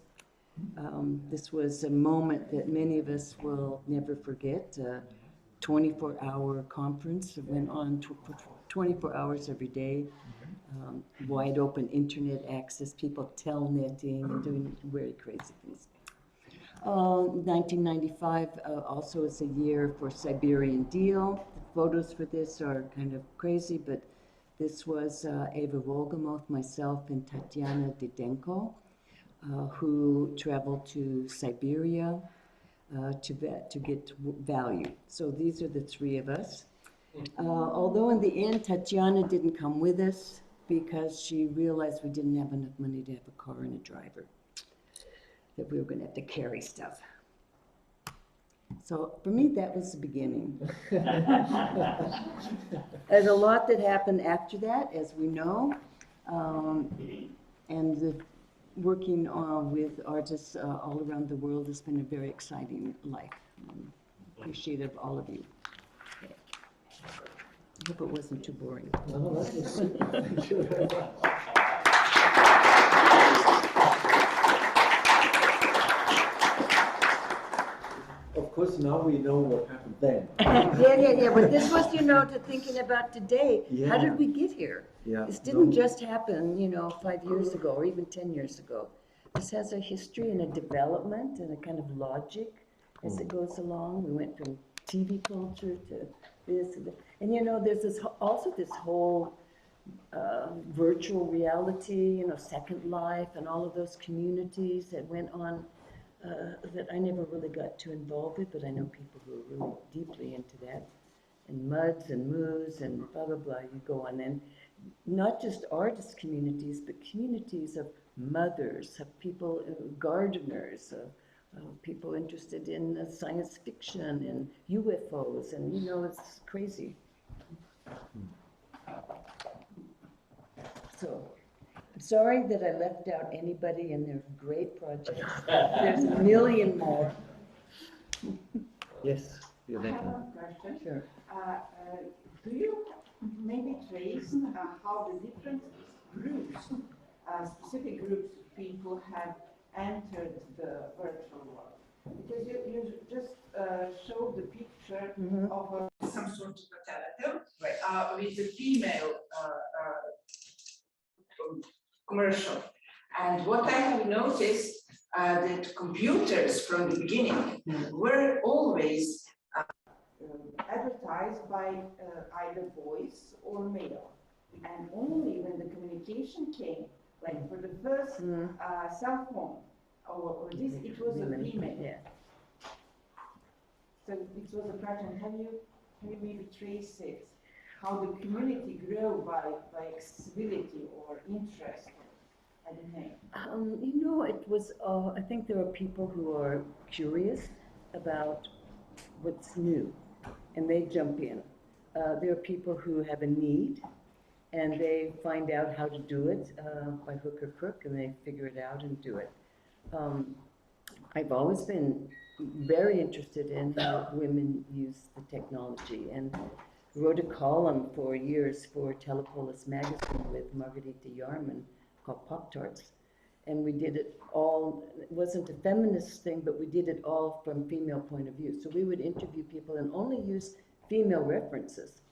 This was a moment that many of us will never forget. 24-hour conference that went on 24 hours every day. Wide open internet access, people telnetting and doing very crazy things. 1995 also is a year for Siberian Deal. The photos for this are kind of crazy, but this was Eva Volgamov, myself, and Tatiana Didenko, who traveled to Siberia to get value. So these are the three of us. Although in the end, Tatiana didn't come with us because she realized we didn't have enough money to have a car and a driver, that we were going to have to carry stuff. So for me, that was the beginning. There's a lot that happened after that, as we know, and working with artists all around the world has been a very exciting life. I'm appreciative of all of you. Okay. I hope it wasn't too boring. Of course, now we know what happened then. Yeah. But this was, you know, to thinking about today. Yeah. How did we get here? Yeah. This didn't just happen, you know, 5 years ago or even 10 years ago. This has a history and a development and a kind of logic as it goes along. We went from TV culture to this and that. And, you know, there's this also this whole virtual reality, you know, Second Life and all of those communities that went on that I never really got too involved with, but I know people who are really deeply into that. And MUDs and MOOs and blah, blah, blah, you go on. And not just artist communities, but communities of mothers, of people, gardeners, people interested in science fiction and UFOs, and, you know, it's crazy. So, sorry that I left out anybody, and they're great projects. There's a million more. Yes, I have Violetta. one question. Sure. Do you maybe trace how the different groups, specific groups of people have entered the virtual world? Because you just showed the picture of some sort of alternative with the female commercial. And what I have noticed that computers from the beginning were always advertised by either voice or mail. And only when the communication came, like for the first cell phone, or this, it was a female. Yeah. So it was a pattern. Have you maybe traced it? How the community grew by accessibility or interest? I don't know. You know, it was, I think there are people who are curious about what's new, and they jump in. There are people who have a need, and they find out how to do it by hook or crook, and they figure it out and do it. I've always been very interested in how women use the technology, and wrote a column for years for Telepolis magazine with Margarita Yarman called Pop-Tarts. And we did it all, it wasn't a feminist thing, but we did it all from female point of view. So we would interview people and only use female references.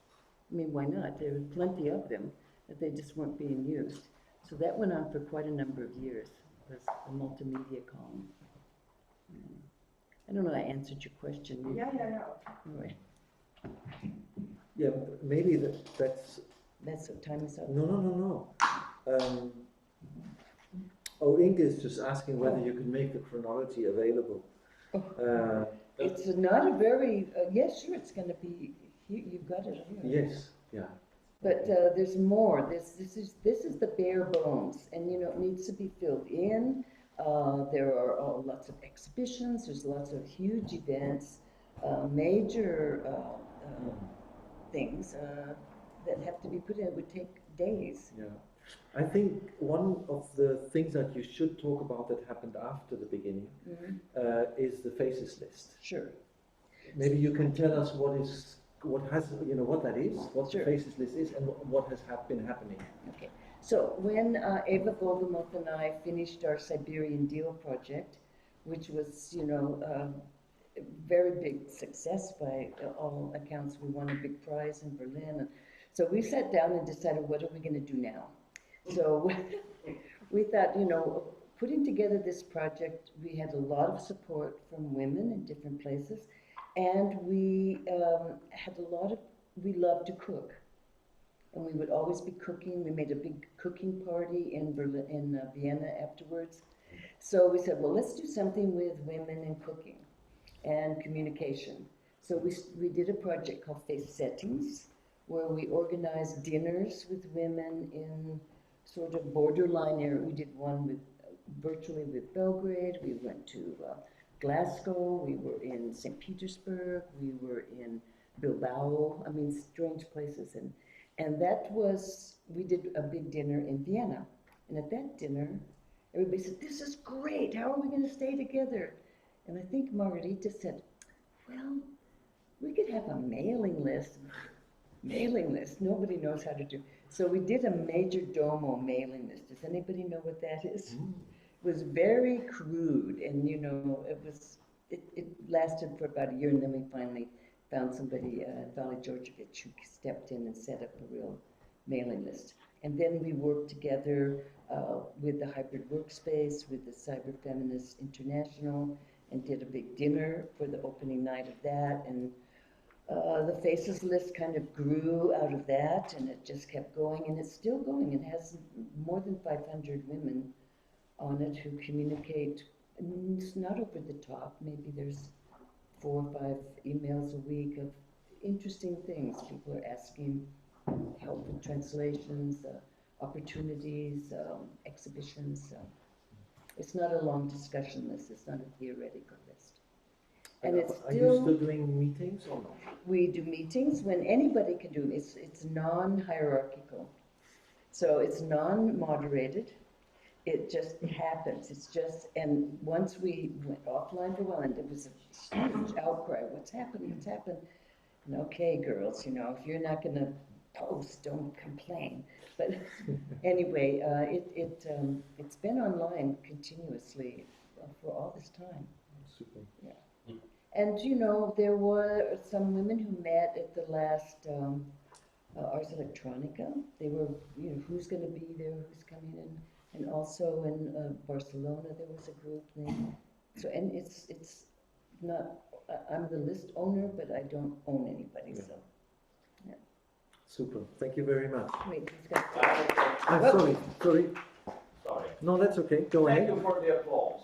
I mean, why not? There were plenty of them, but they just weren't being used. So that went on for quite a number of years. It was a multimedia column. I don't know, I answered your question. Yeah. All right. Yeah, maybe that's. That's what time is up. No. Inge is just asking whether you can make the chronology available. It's not a very, yes, sure, it's gonna be, you've got it here. Yes, yeah. But there's more. This is the bare bones, and you know, it needs to be filled in. There are lots of exhibitions. There's lots of huge events, major things that have to be put in. It would take days. Yeah, I think one of the things that you should talk about that happened after the beginning is the faces list. Sure. Maybe you can tell us what that is, what Sure. the faces list is, and what has been happening. Okay. So when Eva Goldemuth and I finished our Siberian Deal project, which was, you know, a very big success by all accounts. We won a big prize in Berlin. And so we sat down and decided, what are we going to do now? So we thought, you know, putting together this project, we had a lot of support from women in different places, and we had we loved to cook. And we would always be cooking. We made a big cooking party in Berlin, in Vienna afterwards. So we said, well, let's do something with women and cooking and communication. So we did a project called Face Settings, where we organized dinners with women in sort of borderline area. We did one virtually with Belgrade. We went to Glasgow. We were in St. Petersburg. We were in Bilbao. I mean, strange places. And that was, we did a big dinner in Vienna. And at that dinner, everybody said, this is great. How are we going to stay together? And I think Margarita said, well, we could have a mailing list. Mailing list, nobody knows how to do. So we did a major domo mailing list. Does anybody know what that is? It was very crude, and you know, it lasted for about a year, and then we finally found somebody, Vali Georgievich, who stepped in and set up a real mailing list. And then we worked together with the Hybrid Workspace, with the Cyber Feminists International, and did a big dinner for the opening night of that. And the Faces list kind of grew out of that, and it just kept going, and it's still going. It has more than 500 women on it who communicate. It's not over the top. Maybe there's 4 or 5 emails a week of interesting things. People are asking help with translations, opportunities, exhibitions. It's not a long discussion list. It's not a theoretical list. And it's Are you still doing meetings or not? We do meetings when anybody can do it. It's non-hierarchical. So it's non-moderated. it just happens. It's just, and once we went offline for a while, and it was a huge outcry. What's happened? What's happened? And okay, girls, you know, if you're not going to post, don't complain. But anyway, it's been online continuously for all this time. Super. Yeah. And you know, there were some women who met at the last Ars Electronica. They were, you know, who's going to be there, who's coming in. And also in Barcelona, there was a group thing. So, and it's not, I'm the list owner, but I don't own anybody, Yeah. so. Yeah. Super. Thank you very much. Wait, who's got? I'm sorry. Sorry. No, that's okay. Go Thank ahead. you for the applause.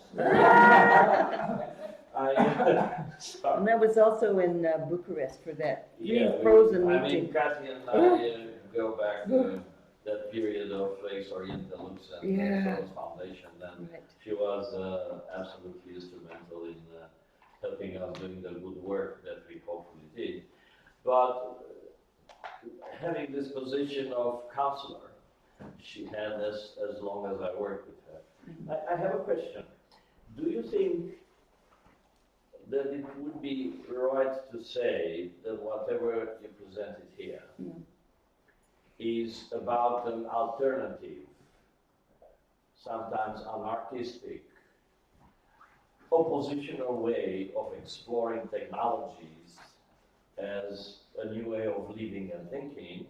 Sorry. And I was also in Bucharest for that Yeah, frozen I meeting. mean, Kathy and I go back to that period of Ex Orientalux and Yeah. Soros Foundation. And Right. she was absolutely instrumental in helping us doing the good work that we hopefully did. But having this position of counselor, she had as long as I worked with her. I have a question. Do you think that it would be right to say that whatever you presented here is about an alternative, sometimes anarchistic, oppositional way of exploring technologies as a new way of living and thinking,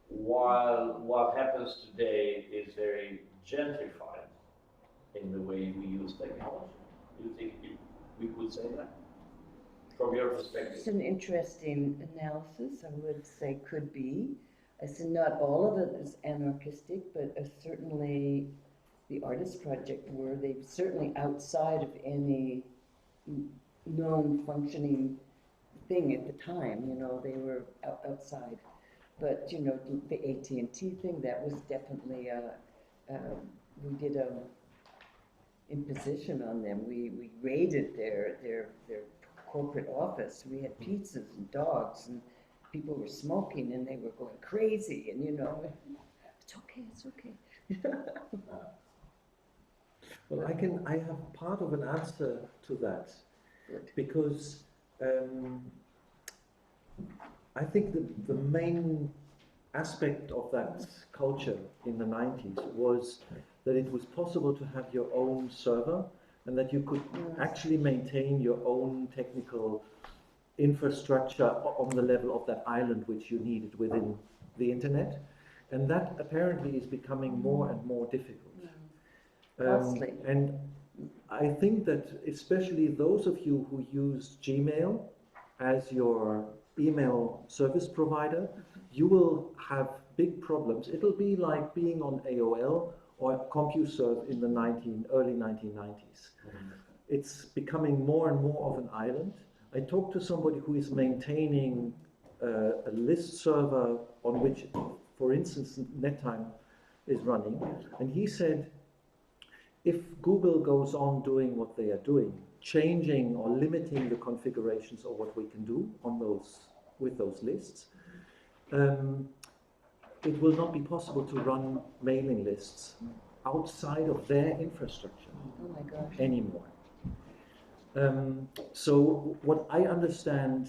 while what happens today is very gentrified in the way we use technology? Do you think we could say that from your perspective? It's an interesting analysis, I would say could be. I said not all of it is anarchistic, but certainly the Artist Project were. They certainly outside of any known functioning thing at the time, you know, they were outside. But, you know, the AT&T thing, that was definitely, we did a imposition on them. We raided their corporate office. We had pizzas and dogs, and people were smoking, and they were going crazy, and, you know, it's okay, it's okay. Well, I have part of an answer to that, Good. because I think the main aspect of that culture in the 90s was that it was possible to have your own server and that you could actually maintain your own technical infrastructure on the level of that island which you needed within the internet. And that apparently is becoming more and more difficult. Costly. And I think that especially those of you who use Gmail as your email service provider, you will have big problems. It'll be like being on AOL or CompuServe in the early 1990s. It's becoming more and more of an island. I talked to somebody who is maintaining a list server on which, for instance, NetTime is running, and he said, if Google goes on doing what they are doing, changing or limiting the configurations of what we can do on with those lists, it will not be possible to run mailing lists outside of their infrastructure anymore. So what I understand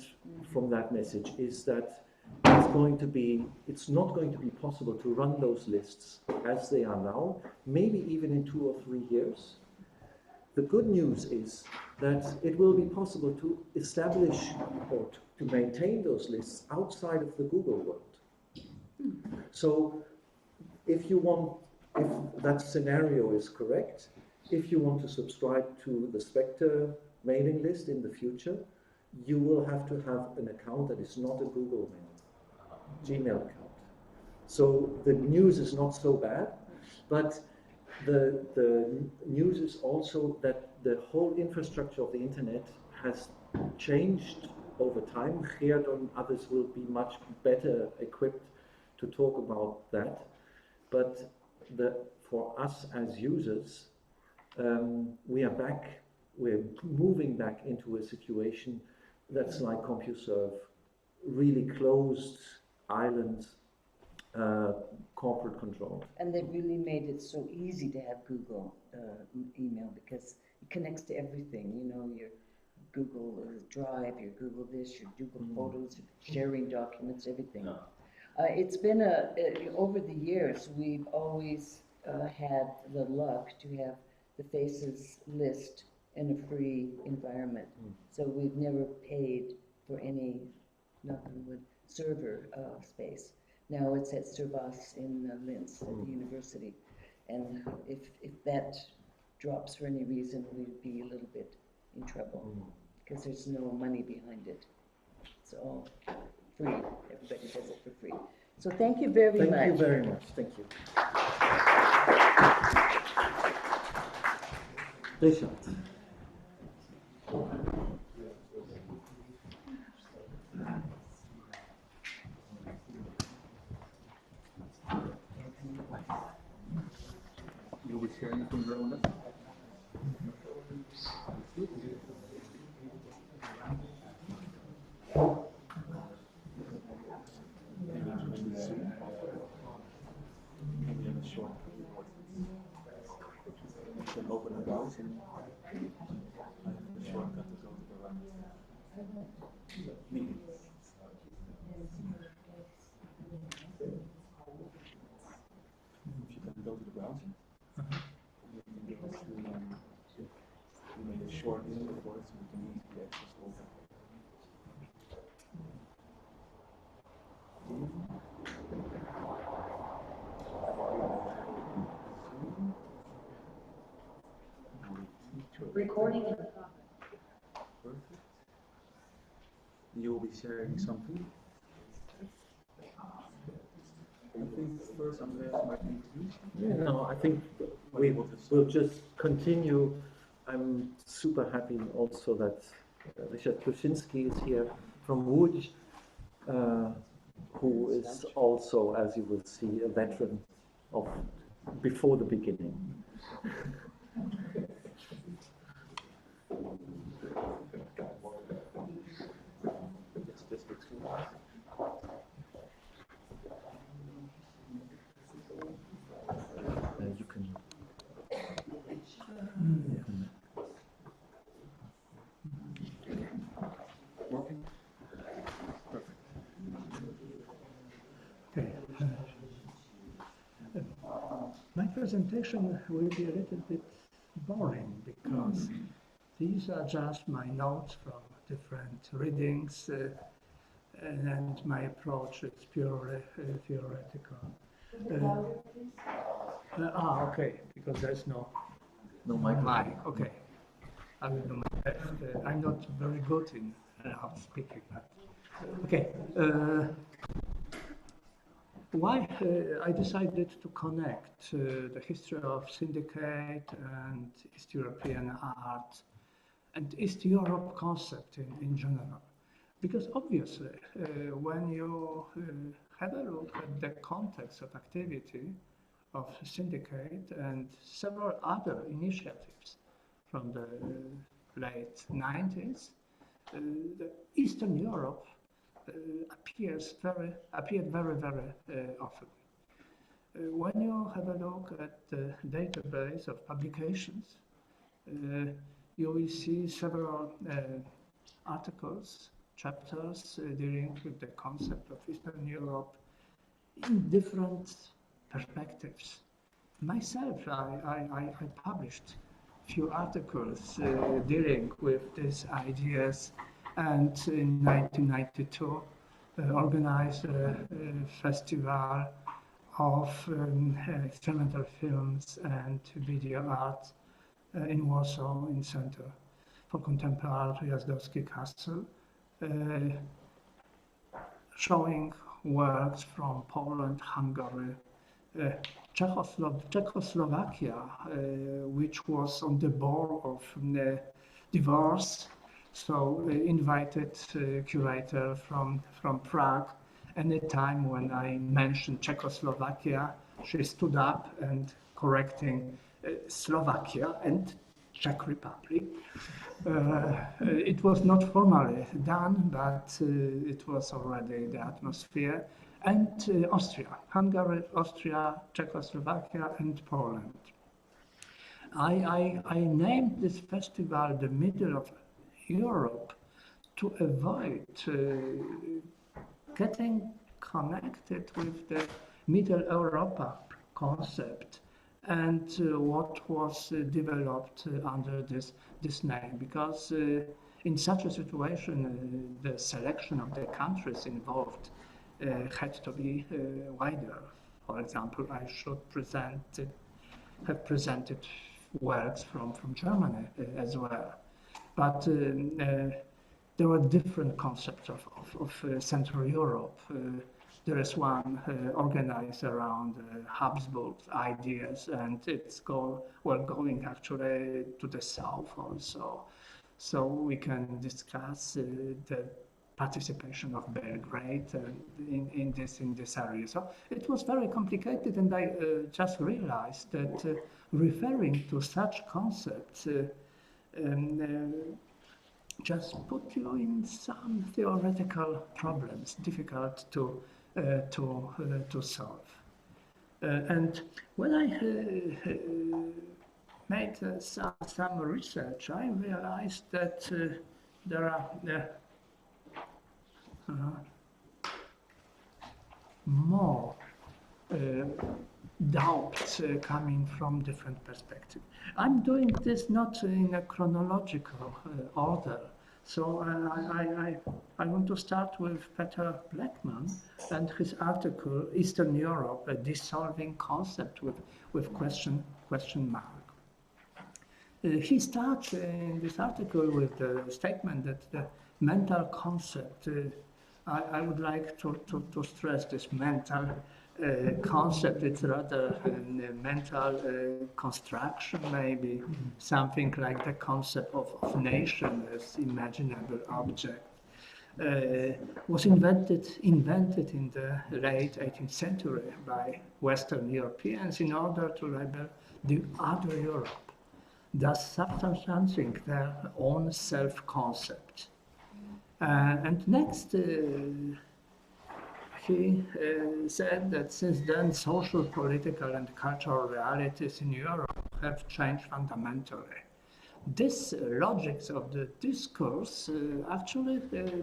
from that message is that it's not going to be possible to run those lists as they are now, maybe even in 2 or 3 years. The good news is that it will be possible to establish or to maintain those lists outside of the Google world. So if that scenario is correct, if you want to subscribe to the Spectre mailing list in the future, you will have to have an account that is not a Google mail, Gmail account. So the news is not so bad, but the news is also that the whole infrastructure of the internet has changed over time. Geert and others will be much better equipped to talk about that. But for us as users, we're moving back into a situation that's like CompuServe, really closed islands corporate control. And they really made it so easy to have Google email because it connects to everything, you know, your Google Drive, your Google this, your Google Photos, sharing documents, everything. It's been over the years, we've always had the luck to have the FACES list in a free environment. So we've never paid for any, knock on wood, server space. Now it's at Servas in Linz at the university. And if that drops for any reason, we'd be a little bit in trouble because there's no money behind it. It's all free. Everybody does it for free. So thank you very much. Thank you very much. Thank you. Richard. You'll be sharing from your own. Short. You can open the browser and I have a shortcut to go to the right. Meeting. If you can go to the browser, you can go to we made a short link for it so we can easily access the whole thing. Recording in Perfect. You will be sharing something. I think first Andreas might introduce. Yeah, no, I think we will just continue. I'm super happy also that Richard Kruszynski is here from Łódź, who is also, as you will see, a veteran of before the beginning. This looks good. You can. Working? Perfect. Okay. My presentation will be a little bit boring because these are just my notes from different readings and my approach is purely theoretical. Okay, because there's no mic. Okay, I will do my best. I'm not very good in loud speaking, but okay. Why I decided to connect the history of syndicate and East European art and East Europe concept in general. Because obviously, when you have a look at the context of activity of syndicate and several other initiatives from the late 90s, the Eastern Europe appeared very, very often. When you have a look at the database of publications, you will see several articles, chapters dealing with the concept of Eastern Europe in different perspectives. Myself, I published a few articles dealing with these ideas, and in 1992 organized a festival of experimental films and video art in Warsaw, in Center for Contemporary Jazdowski Castle, showing works from Poland, Hungary, Czechoslovakia, which was on the border of divorce, so invited curator from Prague. And at the time when I mentioned Czechoslovakia, she stood up and correcting Slovakia and Czech Republic. It was not formally done, but it was already the atmosphere. and Austria, Hungary, Austria, Czechoslovakia, and Poland. I named this festival the Middle of Europe to avoid getting connected with the Middle Europa concept and what was developed under this name, because in such a situation the selection of the countries involved had to be wider. For example, I should have presented works from Germany as well, but there were different concepts of Central Europe. There is one organized around Habsburg ideas, and it's going actually to the south also. So we can discuss the participation of Belgrade in this area. So it was very complicated, and I just realized that referring to such concepts just put you in some theoretical problems, difficult to solve. And when I made some research, I realized that there are more doubts coming from different perspectives. I'm doing this not in a chronological order, so I want to start with Peter Blackman and his article, Eastern Europe, a dissolving concept with question mark. He starts in this article with the statement that the mental concept, I would like to stress this mental concept. It's rather a mental construction, maybe something like the concept of nation as imaginable object. Was invented in the late 18th century by Western Europeans in order to label the other Europe, thus substantiating their own self-concept. And next, he said that since then social, political and cultural realities in Europe have changed fundamentally. This logics of the discourse actually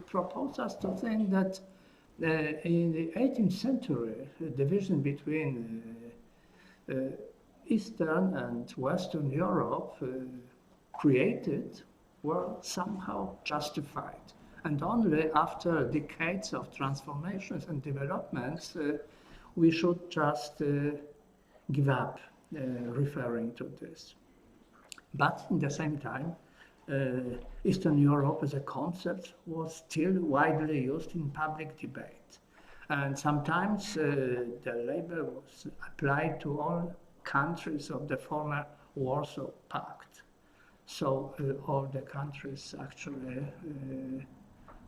proposes us to think that in the 18th century, the division between Eastern and Western Europe created were somehow justified. And only after decades of transformations and developments, we should just give up referring to this. But in the same time, Eastern Europe as a concept was still widely used in public debate. And sometimes the label was applied to all countries of the former Warsaw Pact. So all the countries actually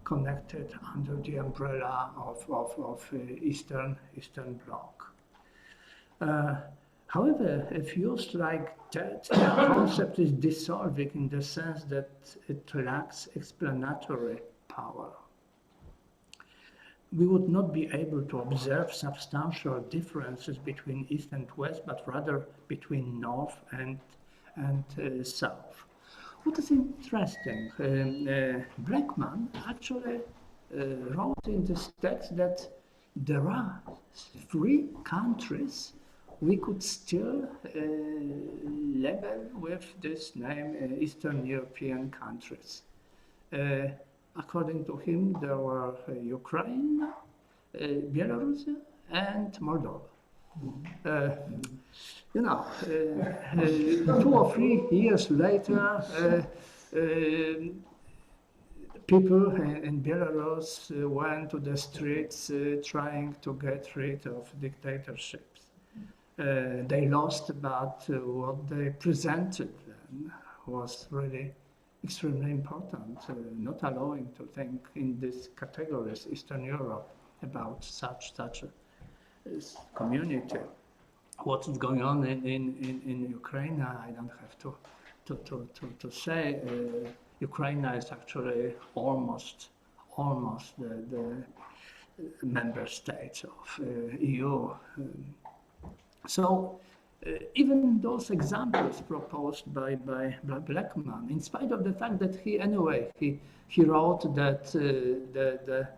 connected under the umbrella of Eastern Bloc. However, if used like that, the concept is dissolving in the sense that it lacks explanatory power. We would not be able to observe substantial differences between East and West, but rather between North and South. What is interesting, Blackman actually wrote in this text that there are 3 countries we could still label with this name Eastern European countries. According to him, there were Ukraine, Belarus, and Moldova. 2 or 3 years later, people in Belarus went to the streets trying to get rid of dictatorships. They lost, but what they presented then was really extremely important, not allowing to think in these categories, Eastern Europe, about such a community. What is going on in Ukraine, I don't have to say. Ukraine is actually almost the member states of EU. So even those examples proposed by Blackman, in spite of the fact that he wrote that the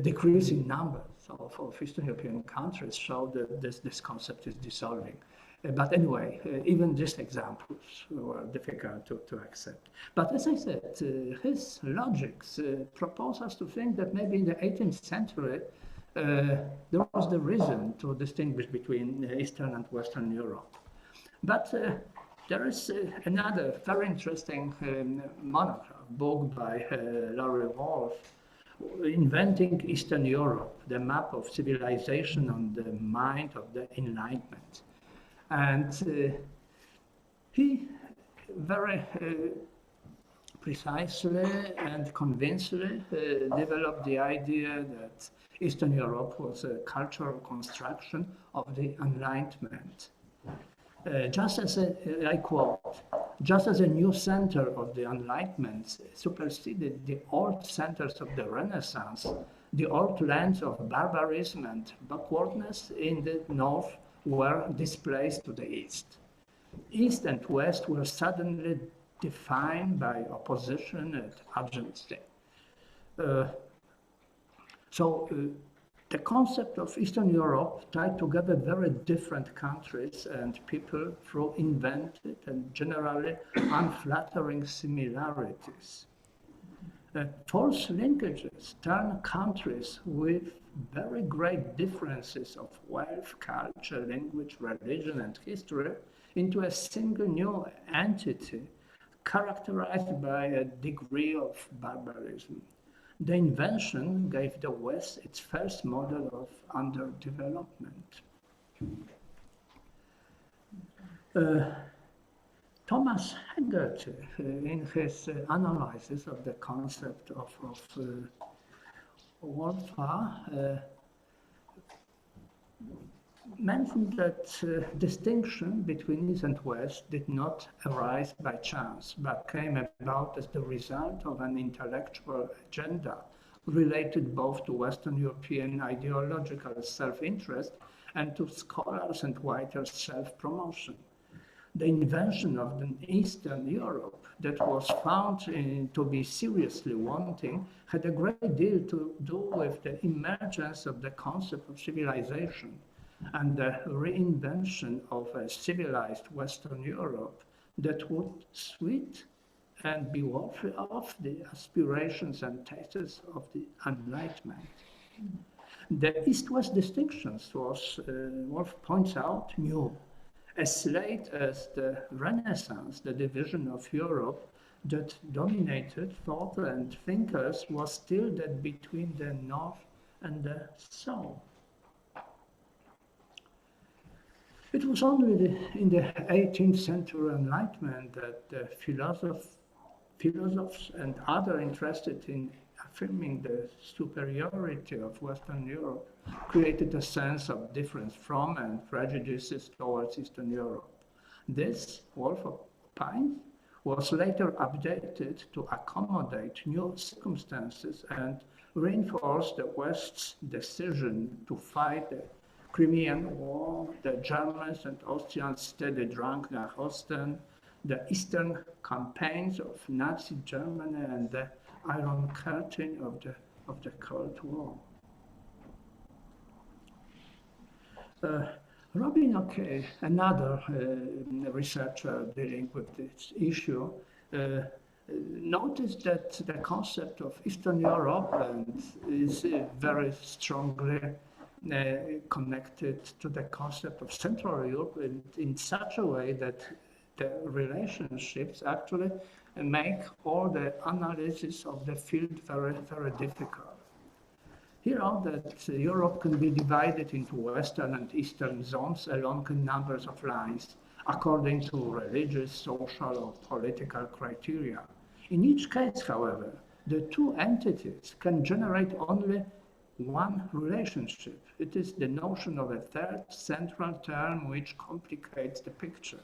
decreasing numbers of Eastern European countries show that this concept is dissolving. But anyway, even these examples were difficult to accept. But as I said, his logics propose us to think that maybe in the 18th century there was the reason to distinguish between Eastern and Western Europe. But there is another very interesting monograph, book by Laurie Wolf, Inventing Eastern Europe, the map of civilization on the mind of the Enlightenment. And he very precisely and convincingly developed the idea that Eastern Europe was a cultural construction of the Enlightenment. Just as I quote, just as a new center of the Enlightenment superseded the old centers of the Renaissance, the old lands of barbarism and backwardness in the north were displaced to the east. East and west were suddenly defined by opposition and agency. The concept of Eastern Europe tied together very different countries and people through invented and generally unflattering similarities. False linkages turn countries with very great differences of wealth, culture, language, religion, and history into a single new entity characterized by a degree of barbarism. The invention gave the West its first model of underdevelopment. Thomas Hegarty, in his analysis of the concept of warfare, mentioned that distinction between East and West did not arise by chance, but came about as the result of an intellectual agenda related both to Western European ideological self-interest and to scholars and writers' self-promotion. The invention of the Eastern Europe that was found to be seriously wanting had a great deal to do with the emergence of the concept of civilization and the reinvention of a civilized Western Europe that would suit and be worthy of the aspirations and tastes of the Enlightenment. The East-West distinctions was, Wolf points out, new. As late as the Renaissance, the division of Europe that dominated thought and thinkers was still that between the North and the South. It was only in the 18th century Enlightenment that the philosophers and others interested in affirming the superiority of Western Europe created a sense of difference from and prejudices towards Eastern Europe. This, Wolf opines, was later updated to accommodate new circumstances and reinforce the West's decision to fight the Crimean War, the Germans and Austrians steady drunk nach Osten, the Eastern campaigns of Nazi Germany and the Iron Curtain of the Cold War. Robin O'Kay, another researcher dealing with this issue, noticed that the concept of Eastern Europe is very strongly connected to the concept of Central Europe in such a way that the relationships actually make all the analysis of the field very, very difficult. Here are that Europe can be divided into Western and Eastern zones along numbers of lines, according to religious, social, or political criteria. In each case, however, the two entities can generate only one relationship. It is the notion of a third central term which complicates the picture.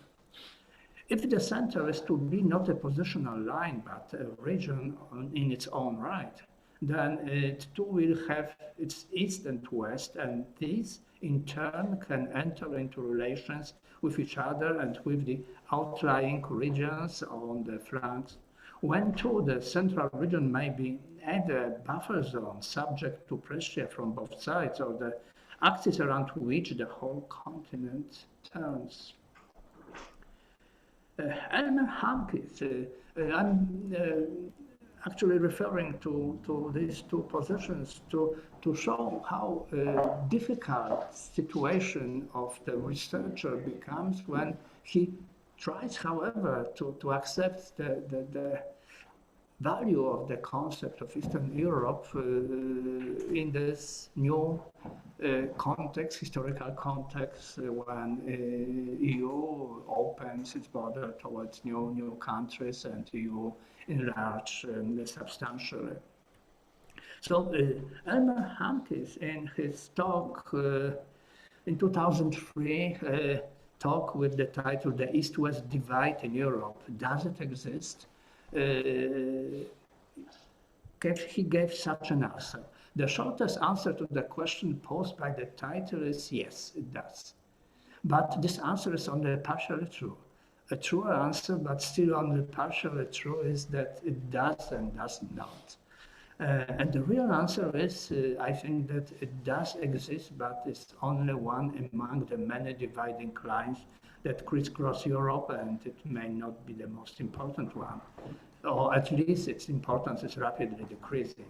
If the center is to be not a positional line, but a region in its own right, then it too will have its east and west, and these in turn can enter into relations with each other and with the outlying regions on the flanks. When too the central region may be either a buffer zone subject to pressure from both sides or the axis around which the whole continent turns. Elmer Humphreys, I'm actually referring to these two positions to show how difficult situation of the researcher becomes when he tries, however, to accept the value of the concept of Eastern Europe in this new context, historical context, when EU opens its border towards new countries and EU enlarge substantially. So Elmer Humphreys, in his talk in 2003, talk with the title "The East-West Divide in Europe: Does it exist?" He gave such an answer. The shortest answer to the question posed by the title is yes, it does. But this answer is only partially true. A truer answer, but still only partially true, is that it does and does not. And the real answer is, I think, that it does exist, but it's only one among the many dividing lines that crisscross Europe, and it may not be the most important one, or at least its importance is rapidly decreasing.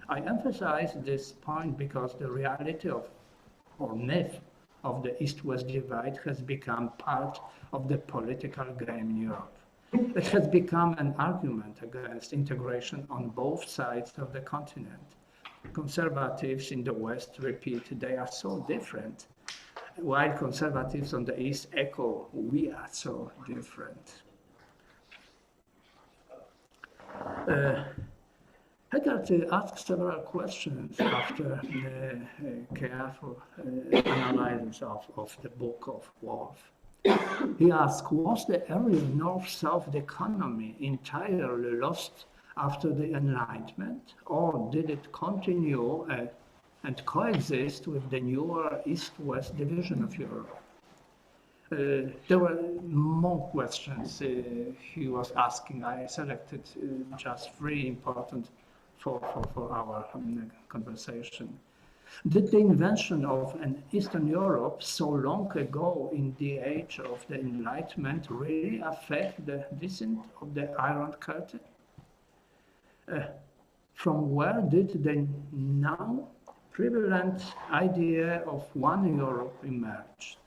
I emphasize this point because the reality of, or myth, of the East-West divide has become part of the political game in Europe. It has become an argument against integration on both sides of the continent. Conservatives in the West repeat they are so different, while conservatives on the East echo we are so different. Hegel asked several questions after careful analysis of the Book of Wolf. He asked, was the area north-south economy entirely lost after the Enlightenment, or did it continue and coexist with the newer East-West division of Europe? There were more questions he was asking. I selected just three important for our conversation. Did the invention of an Eastern Europe so long ago in the age of the Enlightenment really affect the descent of the Iron Curtain? From where did the now prevalent idea of one Europe emerge?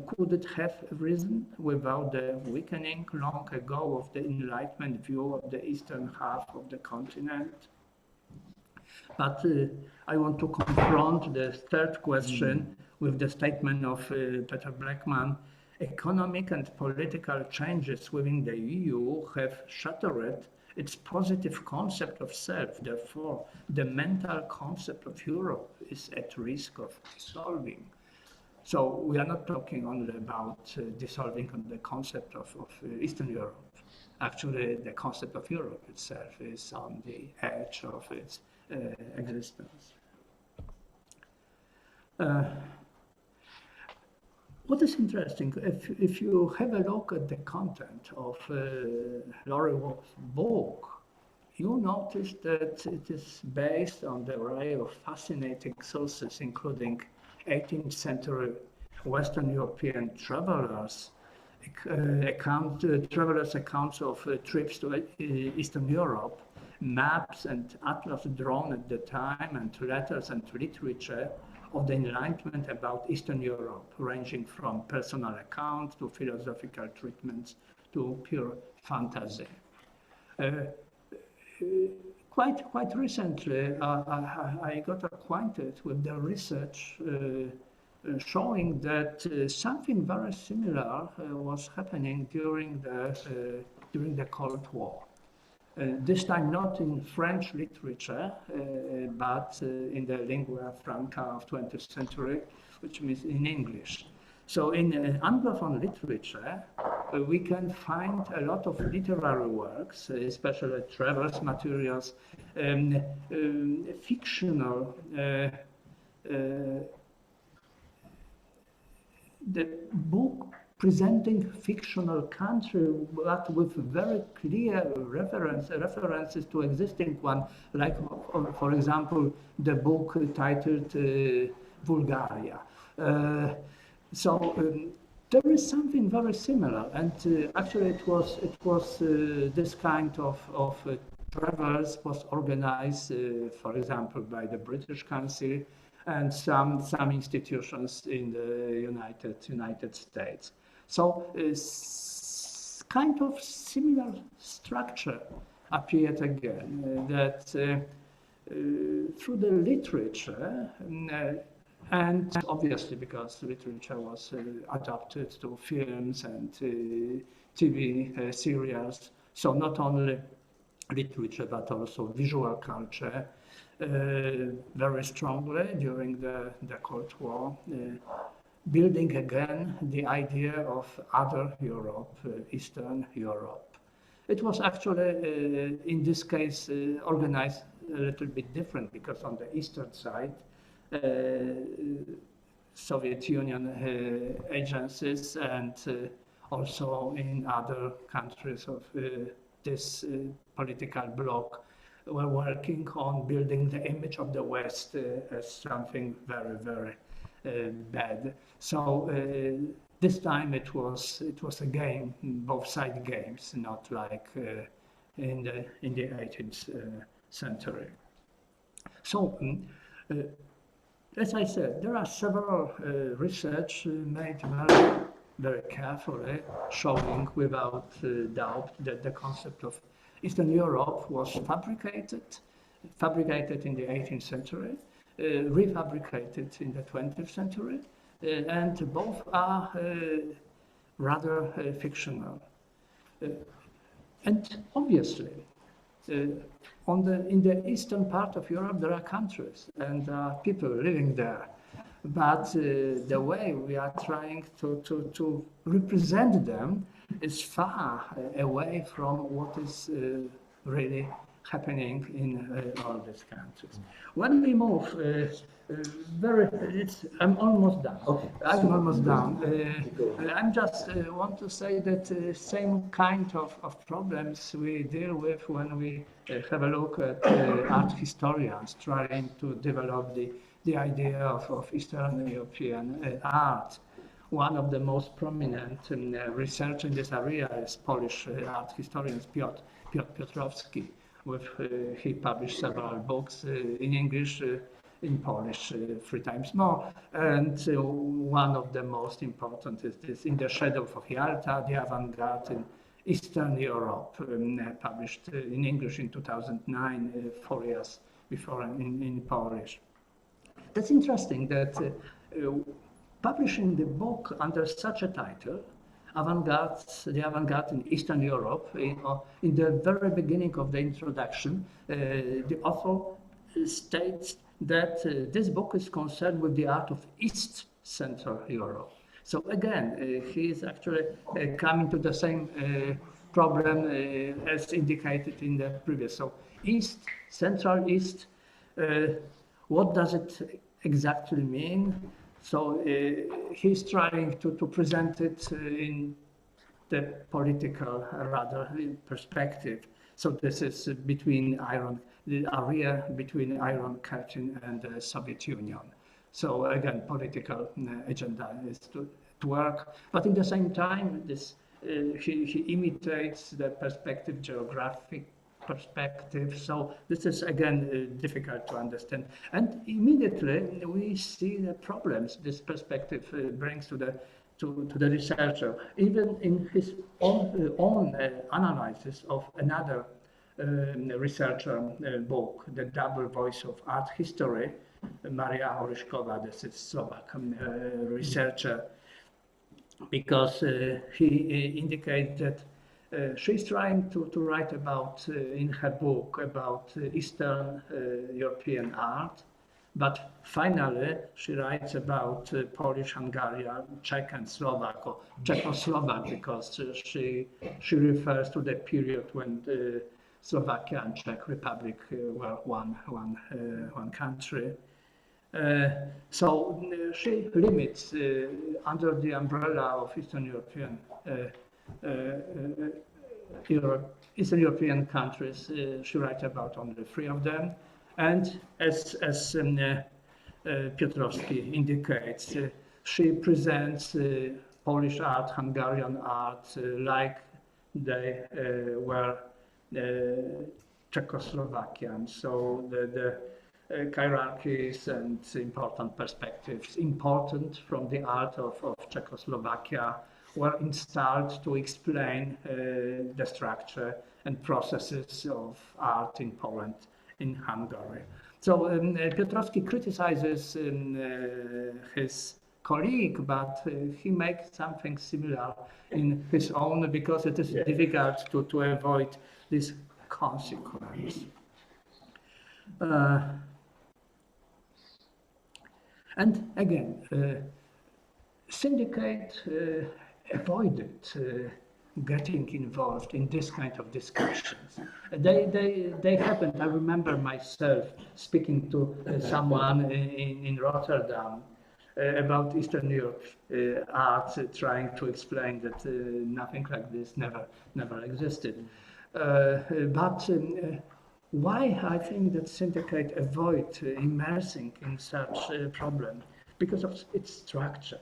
Could it have arisen without the weakening long ago of the Enlightenment view of the eastern half of the continent? But I want to confront the third question with the statement of Peter Blackman. Economic and political changes within the EU have shattered its positive concept of self. Therefore, the mental concept of Europe is at risk of dissolving. So we are not talking only about dissolving on the concept of Eastern Europe. Actually, the concept of Europe itself is on the edge of its existence. What is interesting, if you have a look at the content of Laurie Wolf's book, you notice that it is based on the array of fascinating sources, including 18th century Western European travelers' accounts of trips to Eastern Europe, maps and atlas drawn at the time, and letters and literature of the Enlightenment about Eastern Europe, ranging from personal accounts to philosophical treatments to pure fantasy. Quite recently, I got acquainted with the research showing that something very similar was happening during the Cold War. This time not in French literature, but in the lingua franca of 20th century, which means in English. So in Anglophone literature, we can find a lot of literary works, especially traverse materials, fictional. The book presenting fictional country, but with very clear references to existing one, like, for example, the book titled Bulgaria. There is something very similar, and actually it was this kind of traverse was organized, for example, by the British Council and some institutions in the United States. So kind of similar structure appeared again, that through the literature, and obviously because literature was adapted to films and TV serials, so not only literature but also visual culture very strongly during the Cold War, building again the idea of other Europe, Eastern Europe. It was actually, in this case, organized a little bit different, because on the eastern side, Soviet Union agencies and also in other countries of this political bloc were working on building the image of the West as something very, very bad. So this time it was a game, both side games, not like in the 18th century. So as I said, there are several research made very, very carefully, showing without doubt that the concept of Eastern Europe was fabricated in the 18th century, refabricated in the 20th century, and both are rather fictional. And obviously, in the eastern part of Europe, there are countries and people living there. But the way we are trying to represent them is far away from what is really happening in all these countries. When we move, I'm almost done. Okay. I'm almost done. I'm just want to say that same kind of problems we deal with when we have a look at art historians trying to develop the idea of Eastern European art. One of the most prominent research in this area is Polish art historian Piotr Piotrowski. He published several books in English, in Polish 3 times more. And one of the most important is this In the Shadow of Yalta, the Avant-Garde in Eastern Europe, published in English in 2009, 4 years before in Polish. That's interesting that publishing the book under such a title, the Avant-Garde in Eastern Europe, in the very beginning of the introduction, the author states that this book is concerned with the art of East Central Europe. So again, he is actually coming to the same problem as indicated in the previous. So East, Central East, what does it exactly mean? So he's trying to present it in the political, rather, perspective. So this is the area between Iron Curtain and the Soviet Union. So again, political agenda is to work, but in the same time, he imitates the perspective, geographic perspective. So this is again difficult to understand, and immediately we see the problems this perspective brings to the researcher. Even in his own analysis of another researcher book, The Double Voice of Art History, Maria Oryszkowa, this is Slovak researcher, because he indicates that she's trying to write about, in her book, about Eastern European art, But finally, she writes about Polish, Hungarian, Czech, and Slovak, or Czechoslovak, because she refers to the period when Slovakia and Czech Republic were one country. So she limits under the umbrella of Eastern European countries. She writes about only 3 of them, and as Piotrowski indicates, she presents Polish art, Hungarian art like they were Czechoslovakian. So the hierarchies and important perspectives important from the art of Czechoslovakia were installed to explain the structure and processes of art in Poland, in Hungary. So Piotrowski criticizes his colleague, but he makes something similar in his own, because it is difficult to avoid this consequence. And again, syndicate avoided getting involved in this kind of discussions. They happened. I remember myself speaking to someone in Rotterdam about Eastern Europe art, trying to explain that nothing like this never existed. But why I think that syndicate avoid immersing in such a problem? Because of its structure.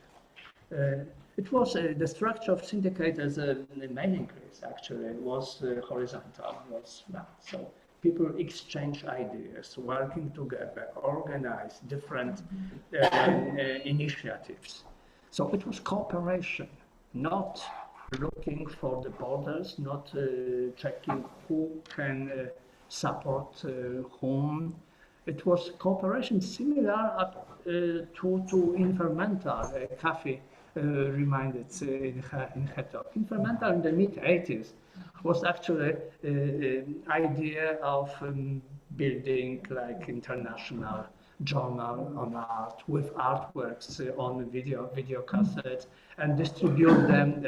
It was the structure of syndicate as a mailing list actually was horizontal, was flat. So people exchange ideas, working together, organize different initiatives. So it was cooperation, not looking for the borders, not checking who can support whom. It was cooperation similar to Infermental, Kathy reminded in her talk. Infermental in the mid-80s was actually idea of building like international journal on art with artworks on video cassettes and distribute them.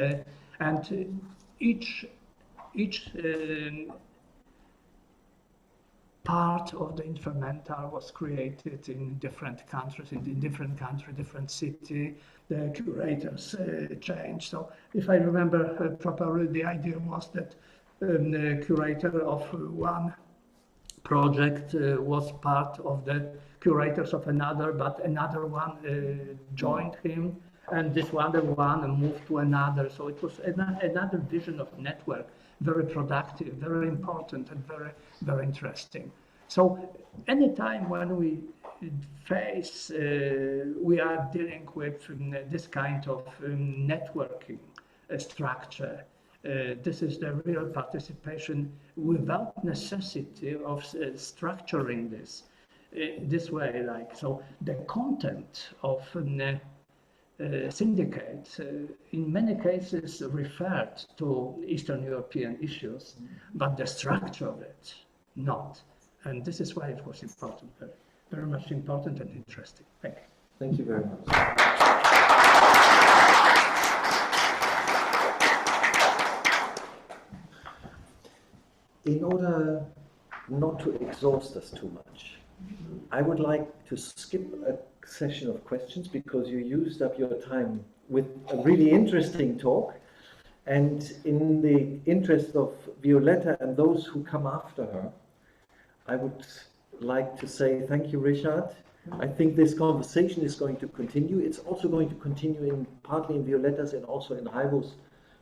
And each part of the Infermental was created in different countries, different city. The curators changed. So if I remember properly, the idea was that the curator of one project was part of the curators of another, but another one joined him, and this other one moved to another. So it was another vision of network, very productive, very important, and very interesting. So anytime when we face, we are dealing with this kind of networking structure, this is the real participation without necessity of structuring this way. Like so, the content of syndicate in many cases referred to Eastern European issues, but the structure of it not. And this is why it was important, very much important and interesting. Thank you. Thank you very much. In order not to exhaust us too much, I would like to skip a session of questions because you used up your time with a really interesting talk. And in the interest of Violetta and those who come after her, I would like to say thank you, Richard. I think this conversation is going to continue. It's also going to continue partly in Violetta's and also in Raivo's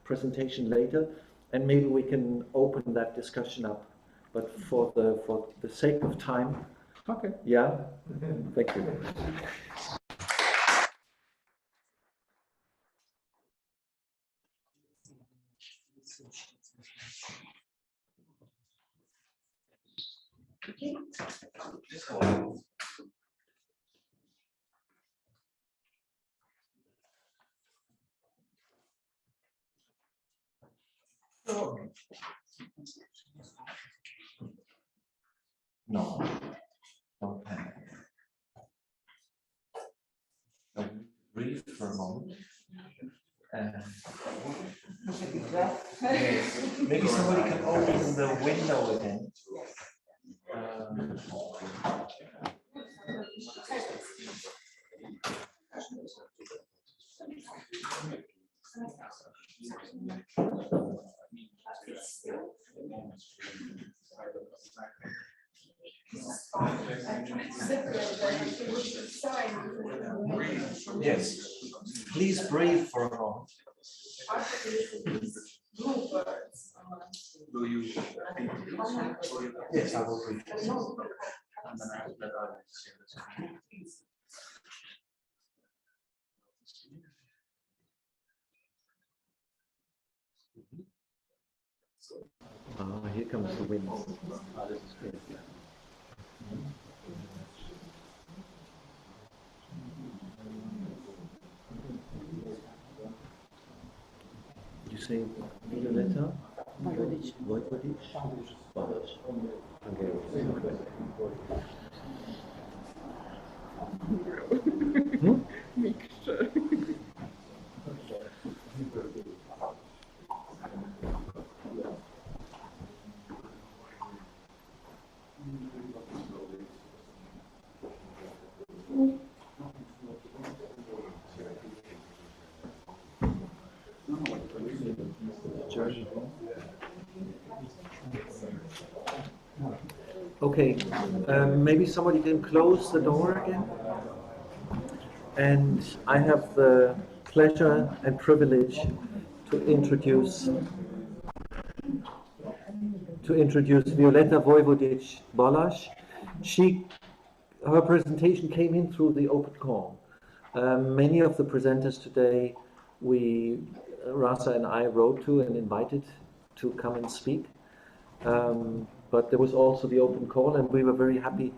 presentation later. And maybe we can open that discussion up. But for the sake of time, okay. Yeah, thank you. No, don't panic. for a moment. Take a breath. Yes. Maybe somebody can open the window again. Yes, please breathe for a moment. Will you? Yes, I will breathe. And then after that, I'll share the screen. Here comes the wind. This is great. You say Violeta? Vojvodic. Vojvodic? Balash. Hungarian. Mixture. Okay, maybe somebody can close the door again. And I have the pleasure and privilege to introduce Violeta Vojvodic Balash. Her presentation came in through the open call. Many of the presenters today, Rasa and I wrote to and invited to come and speak. But there was also the open call, and we were very happy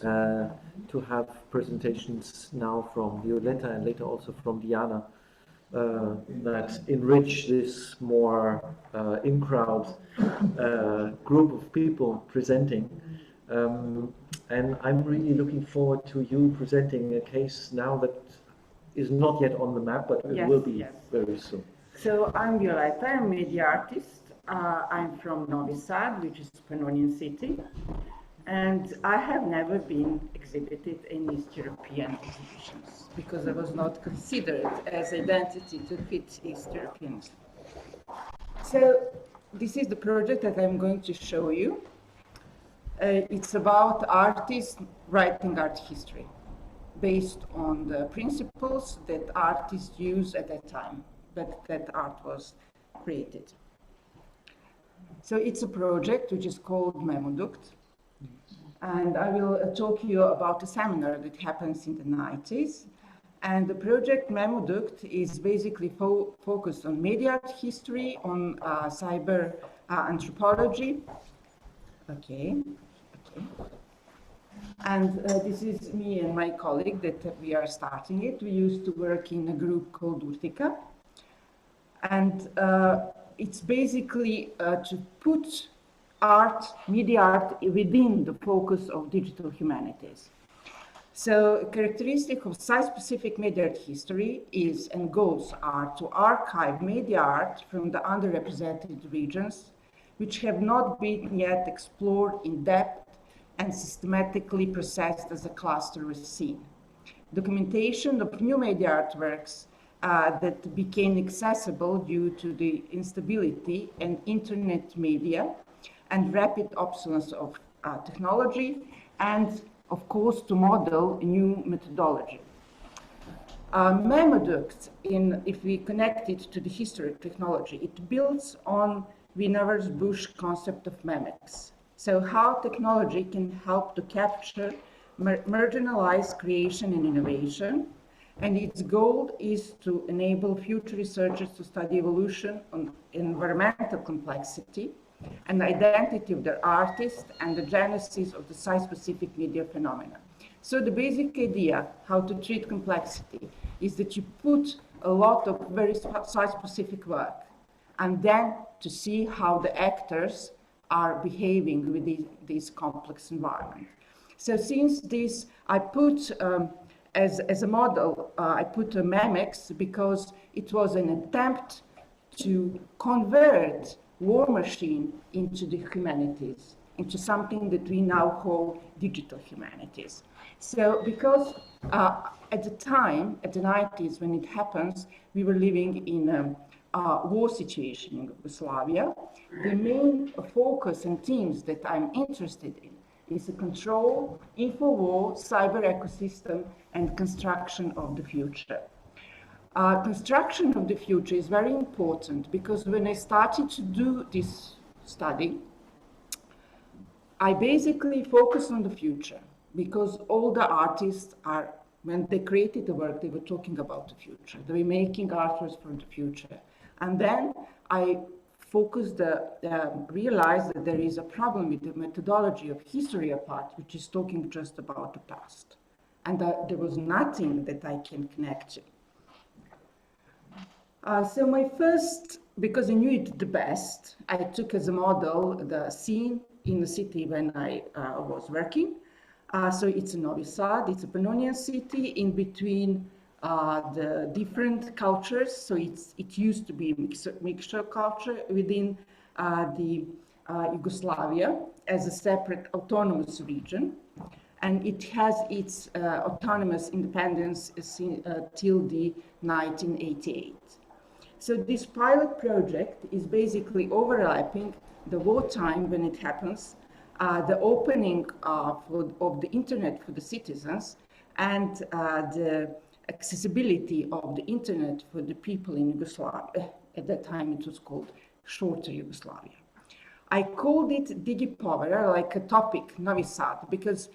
to have presentations now from Violeta and later also from Diana that enrich this more in-crowd group of people presenting. And I'm really looking forward to you presenting a case now that is not yet on the map, but it will be very soon. So I'm Violeta, I'm a media artist. I'm from Novi Sad, which is Pannonian city. And I have never been exhibited in East European exhibitions because I was not considered as identity to fit East Europeans. So this is the project that I'm going to show you. It's about artists writing art history based on the principles that artists use at that time, that art was created. So it's a project which is called Memoduct. And I will talk to you about a seminar that happens in the 90s. And the project Memoduct is basically focused on media art history, on cyber anthropology. Okay. And this is me and my colleague that we are starting it. We used to work in a group called Urtica. And it's basically to put art, media art, within the focus of digital humanities. So a characteristic of site-specific media art history is and goals are to archive media art from the underrepresented regions, which have not been yet explored in depth and systematically processed as a cluster or scene. Documentation of new media artworks that became accessible due to the instability and internet media and rapid obsolescence of technology, and of course to model a new methodology. Memoduct, if we connect it to the history of technology, it builds on Wiener's Bush concept of memex. So how technology can help to capture marginalized creation and innovation. And its goal is to enable future researchers to study evolution on environmental complexity and identity of their artists and the genesis of the site-specific media phenomena. So the basic idea how to treat complexity is that you put a lot of very site-specific work and then to see how the actors are behaving with this complex environment. So since this, I put as a model, I put a Memex because it was an attempt to convert war machine into the humanities, into something that we now call digital humanities. So because at the time, at the 90s, when it happens, we were living in a war situation in Yugoslavia. The main focus and themes that I'm interested in is the control, info-war, cyber ecosystem, and construction of the future. Construction of the future is very important because when I started to do this study, I basically focused on the future because all the artists are, when they created the work, they were talking about the future. They were making artworks for the future. And then I realized that there is a problem with the methodology of history of art, which is talking just about the past. And there was nothing that I can connect to. So my first, because I knew it the best, I took as a model the scene in the city when I was working. So it's a Novi Sad, it's a Pannonian city in between the different cultures. So it used to be a mixture culture within the Yugoslavia as a separate autonomous region. And it has its autonomous independence till the 1988. So this pilot project is basically overlapping the wartime when it happens, the opening of the internet for the citizens, and the accessibility of the internet for the people in Yugoslavia. At that time it was called Shorter Yugoslavia. I called it DigiPower, like a topic, Novi Sad, because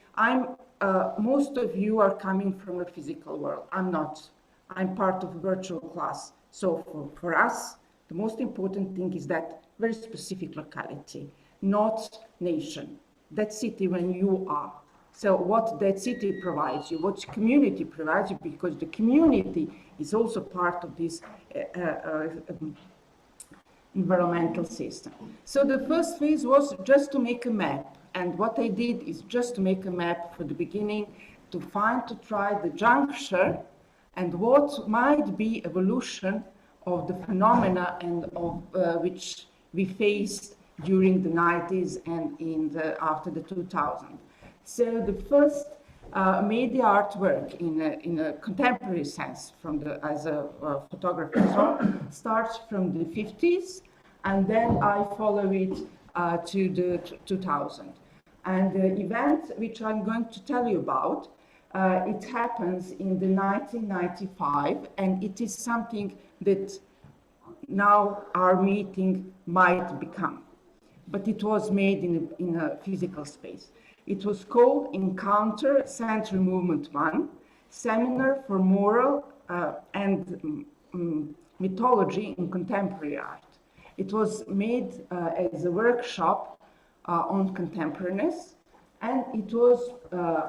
most of you are coming from a physical world. I'm not. I'm part of a virtual class. So for us, the most important thing is that very specific locality, not nation. That city when you are. So what that city provides you, what community provides you, because the community is also part of this environmental system. So the first phase was just to make a map. And what I did is just to make a map for the beginning to try the juncture and what might be evolution of the phenomena and of which we faced during the 90s and after the 2000s. So the first media artwork in a contemporary sense as a photographer starts from the 50s, and then I follow it to the 2000. And the event which I'm going to tell you about, it happens in the 1995, and it is something that now our meeting might become. But it was made in a physical space. It was called Encounter Century Movement 1, Seminar for Moral and Mythology in Contemporary Art. It was made as a workshop on contemporaneous, and it was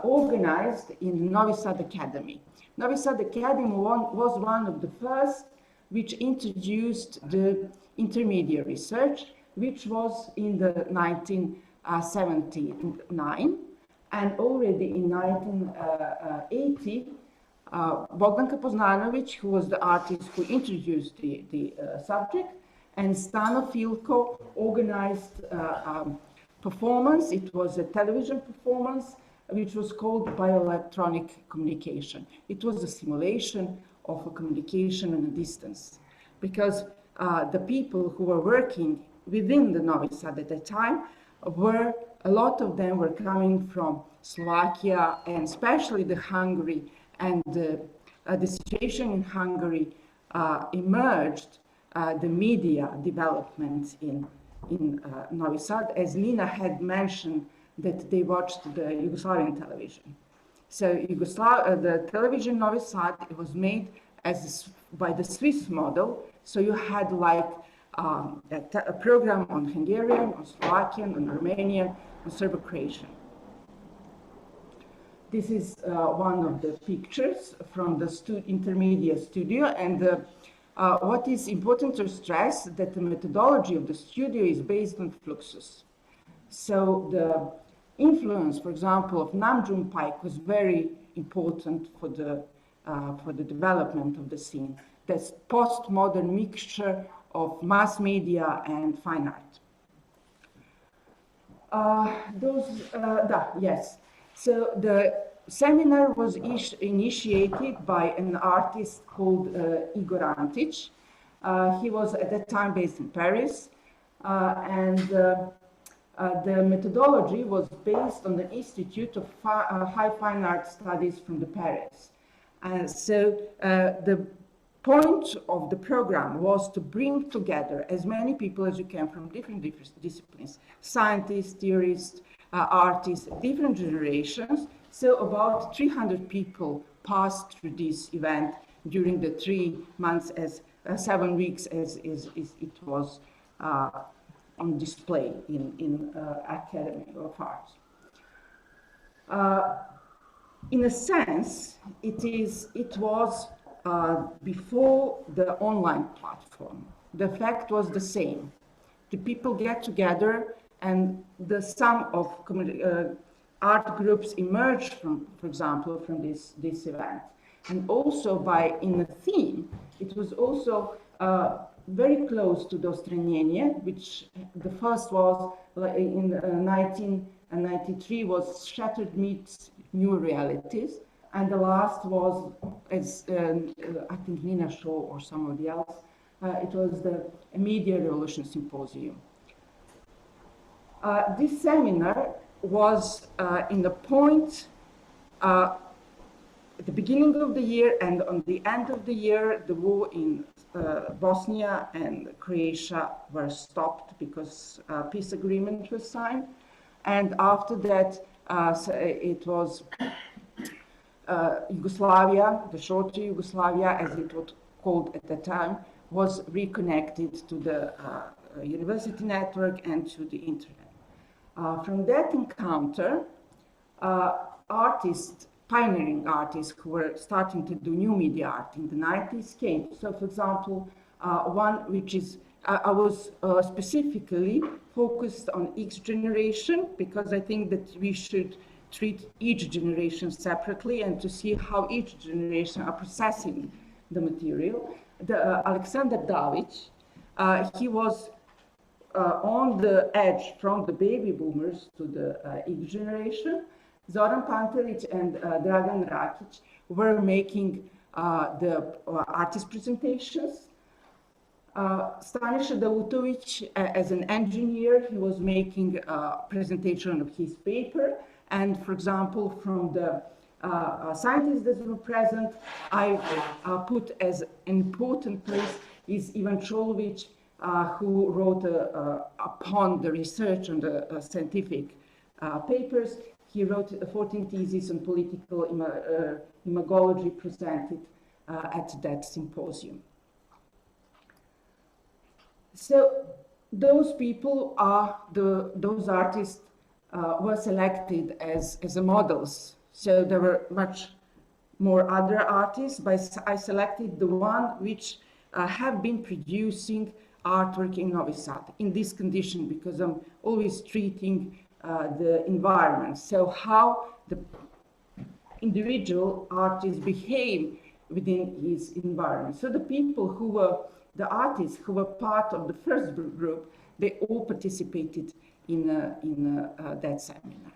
organized in Novi Sad Academy. Novi Sad Academy was one of the first which introduced the intermediate research, which was in the 1979, and already in 1980, Bogdanka Poznanović, who was the artist who introduced the subject, and Stano Filko organized performance. It was a television performance, which was called Bioelectronic Communication. It was a simulation of a communication at a distance, because the people who were working within the Novi Sad at that time a lot of them were coming from Slovakia, and especially the Hungary, and the situation in Hungary emerged the media development in Novi Sad, as Nina had mentioned that they watched the Yugoslavian television. So the television Novi Sad was made by the Swiss model. So you had like a program on Hungarian, on Slovakian, on Romanian, on Serbo-Croatian. This is one of the pictures from the intermediate studio, and what is important to stress that the methodology of the studio is based on fluxus. So influence, for example, of Nam June Paik was very important for the development of the scene. This postmodern mixture of mass media and fine art. Yes. So the seminar was initiated by an artist called Igor Antic. He was at that time based in Paris, and the methodology was based on the Institute of High Fine Art Studies from the Paris. And so the point of the program was to bring together as many people as you can from different disciplines, scientists, theorists, artists, different generations. So about 300 people passed through this event during the 3 months, as 7 weeks as it was on display in Academy of Arts. In a sense, it was before the online platform. The fact was the same. The people get together, and the sum of art groups emerged from, for example, from this event. And also in the theme, it was also very close to Dostranjenje, which the first was in 1993 was Shattered Myths, New Realities, and the last was, as I think Nina Shaw or somebody else, it was the Media Revolution Symposium. This seminar was in the point at the beginning of the year and on the end of the year. The war in Bosnia and Croatia were stopped because a peace agreement was signed. And after that, it was Yugoslavia, the shorter Yugoslavia, as it was called at the time, was reconnected to the university network and to the internet. From that encounter, pioneering artists who were starting to do new media art in the 90s came. So, for example, one which is, I was specifically focused on X generation, because I think that we should treat each generation separately and to see how each generation are processing the material. Alexander Davic, he was on the edge from the baby boomers to the X generation. Zoran Pantelic and Dragan Rakic were making the artist presentations. Staniša Davutovic, as an engineer, he was making a presentation of his paper. And for example, from the scientists that were present, I put as an important place is Ivan Čolović, who wrote upon the research on the scientific papers. He wrote 14 theses on political imagology presented at that symposium. So those people those artists were selected as models. So there were much more other artists, but I selected the one which have been producing artwork in Novi Sad in this condition, because I'm always treating the environment. So how the individual artist behave within his environment. So the people who were, the artists who were part of the first group, they all participated in that seminar.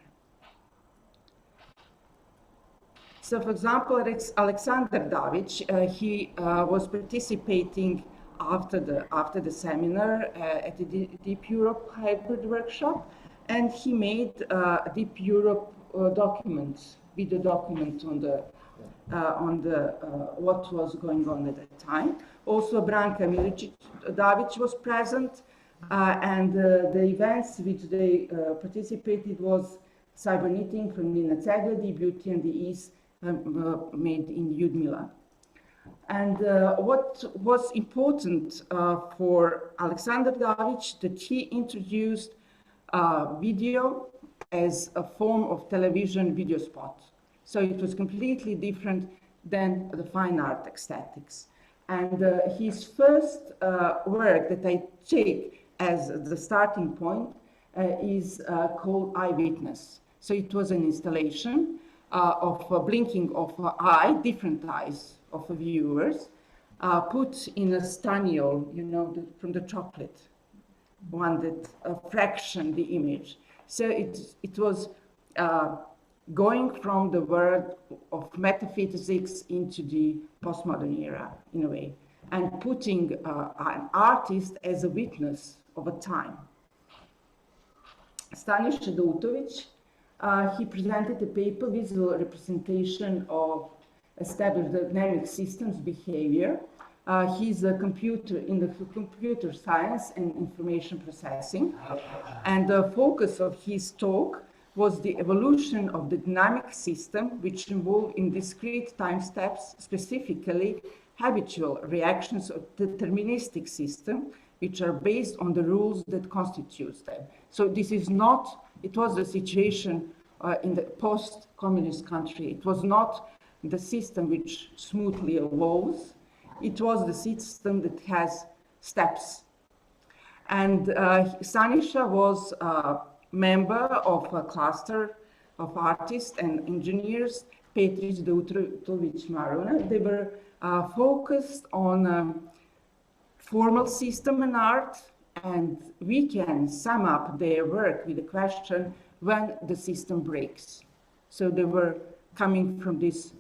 So for example, Alexander Davic, he was participating after the seminar at the Deep Europe hybrid workshop, and he made a Deep Europe video document on the what was going on at that time. Also, Branka Milicic-Davic was present, and the events which they participated was cyber knitting from Nina Cegledi, Beauty and the Ease made in Ljudmila. And what was important for Alexander Davic, that he introduced video as a form of television video spot. So it was completely different than the fine art aesthetics. And his first work that I take as the starting point is called Eyewitness. So it was an installation of blinking of different eyes of viewers, put in a stanniole, you know, from the chocolate, one that fractioned the image. So it was going from the world of metaphysics into the postmodern era, in a way, and putting an artist as a witness of a time. Stanislav Dutovic, he presented a paper, Visual Representation of Established Dynamic Systems Behavior. He's a computer in the computer science and information processing. And the focus of his talk was the evolution of the dynamic system, which involved in discrete time steps, specifically habitual reactions of deterministic system, which are based on the rules that constitute them. So this is not, it was the situation in the post-communist country. It was not the system which smoothly evolves. It was the system that has steps. And Stanislav was a member of a cluster of artists and engineers, Petrić, Dutovic, Maruna. They were focused on formal system and art, and we can sum up their work with the question, when the system breaks. So they were coming from this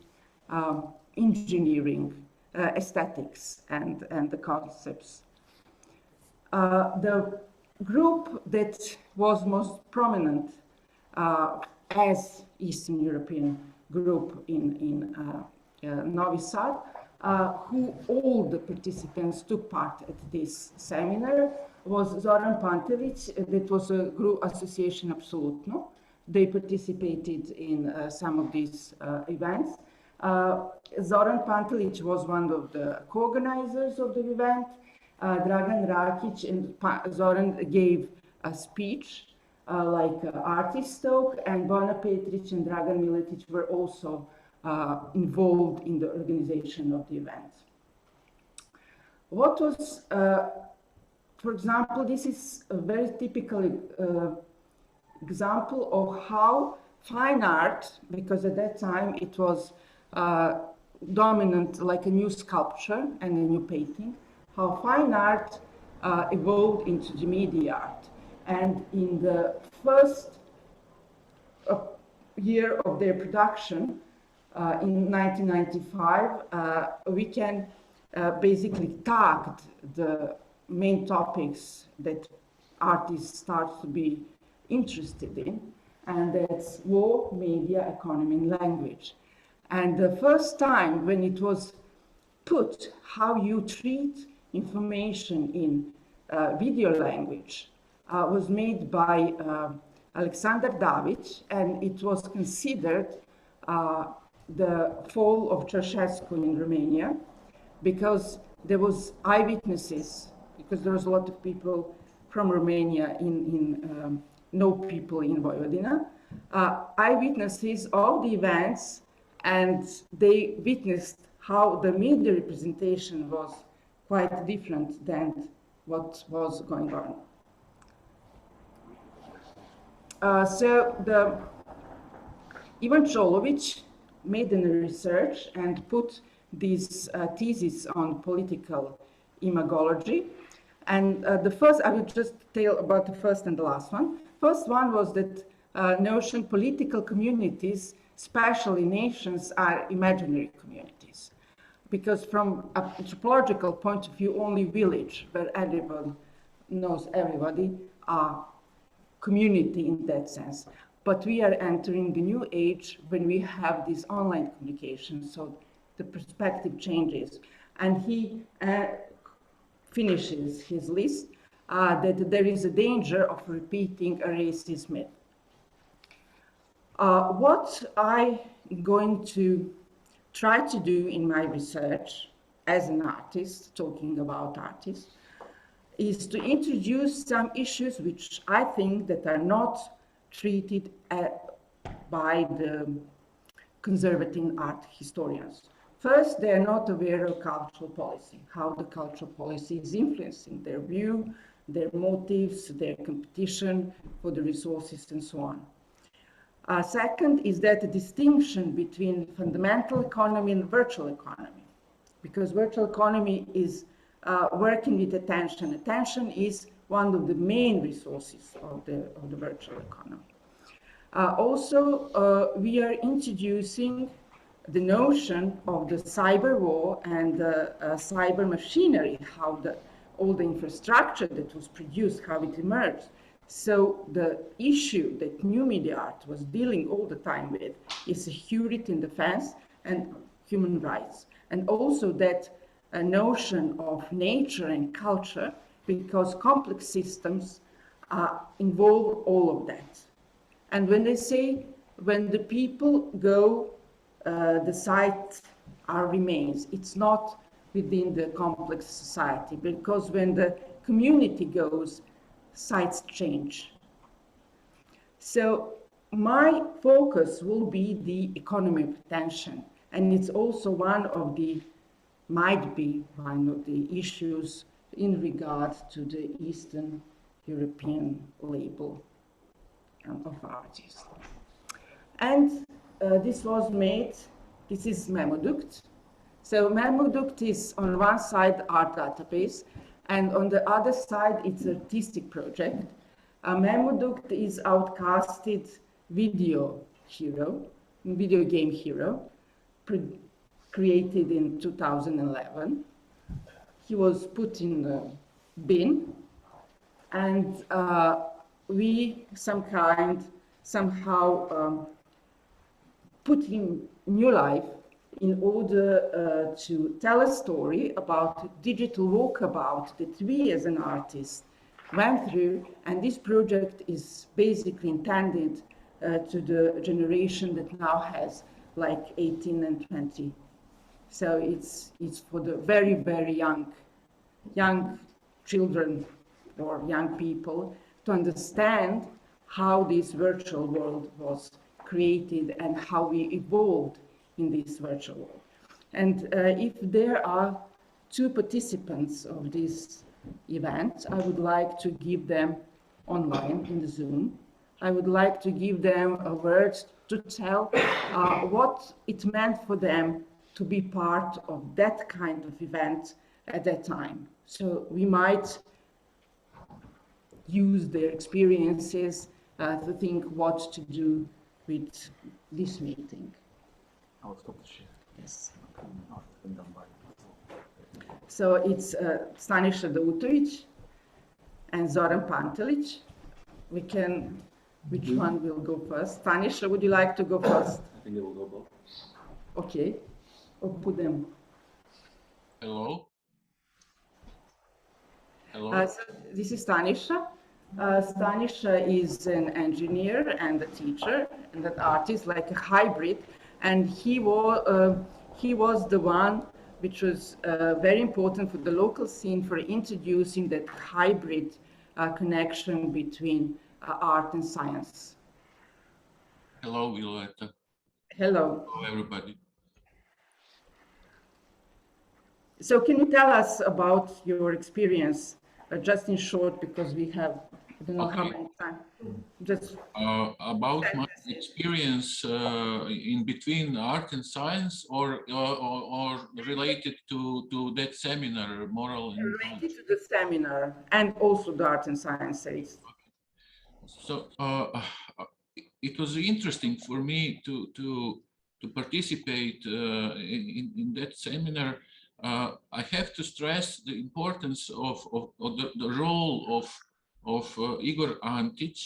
engineering, aesthetics, and the concepts. The group that was most prominent as Eastern European group in Novi Sad, who all the participants took part at this seminar, was Zoran Pantelić. That was a group association Apsolutno. They participated in some of these events. Zoran Pantelić was one of the co-organizers of the event. Dragan Rakić and Zoran gave a speech, like artist talk, and Bojana Petrić and Dragan Miletić were also involved in the organization of the event. What was, for example, this is a very typical example of how fine art, because at that time it was dominant like a new sculpture and a new painting, how fine art evolved into the media art. And in the first year of their production, in 1995, we can basically tag the main topics that artists start to be interested in, and that's war, media, economy, and language. And the first time when it was put how you treat information in video language was made by Alexander Davic, and it was considered the fall of Ceausescu in Romania, because there was eyewitnesses, because there was a lot of people from Romania no people in Vojvodina, eyewitnesses of the events, and they witnessed how the media representation was quite different than what was going on. So Ivan Čolović made a research and put this thesis on political imagology. And the first, I will just tell about the first and the last one. First one was that notion political communities, especially nations, are imaginary communities. Because from a anthropological point of view, only village, where everyone knows everybody, are community in that sense. But we are entering the new age when we have this online communication, so the perspective changes. And he finishes his list that there is a danger of repeating a racist myth. What I'm going to try to do in my research as an artist, talking about artists, is to introduce some issues which I think that are not treated by the conservative art historians. First, they are not aware of cultural policy, how the cultural policy is influencing their view, their motives, their competition for the resources, and so on. Second is that the distinction between fundamental economy and virtual economy, because virtual economy is working with attention. Attention is one of the main resources of the virtual economy. Also, we are introducing the notion of the cyber war and cyber machinery, how all the infrastructure that was produced, how it emerged. So the issue that new media art was dealing all the time with is security and defense and human rights. And also that notion of nature and culture, because complex systems involve all of that. And when they say, when the people go, the site remains, it's not within the complex society, because when the community goes, sites change. So my focus will be the economy of attention, and it's also might be one of the issues in regard to the Eastern European label of artists. And this is Memoduct. So Memoduct is on one side art database, and on the other side it's an artistic project. Memoduct is outcasted video game hero, created in 2011. He was put in the bin, and we somehow put him new life in order to tell a story about digital walkabout that we as an artist went through. And this project is basically intended to the generation that now has like 18 and 20. So it's for the very, very young children or young people to understand how this virtual world was created and how we evolved in this virtual world. And if there are two participants of this event, I would like to give them online in the Zoom. I would like to give them a word to tell what it meant for them to be part of that kind of event at that time. So we might use their experiences to think what to do with this meeting. I'll stop the share. Yes. After it's done by. So it's Staniša Dautović and Zoran Pantelić. Which one will go first? Staniša, would you like to go first? I think it will go both. Okay, or put them. Hello. Hello. So this is Staniša. Staniša is an engineer and a teacher and an artist, like a hybrid. And he was the one which was very important for the local scene for introducing that hybrid connection between art and science. Hello, Violeta. Hello. Hello, everybody. So can you tell us about your experience, just in short, because we have, I don't know how many time. Just about my experience in between art and science, or related to that seminar, moral and related to the seminar and also the art and science days. So it was interesting for me to participate in that seminar. I have to stress the importance of the role of Igor Antic.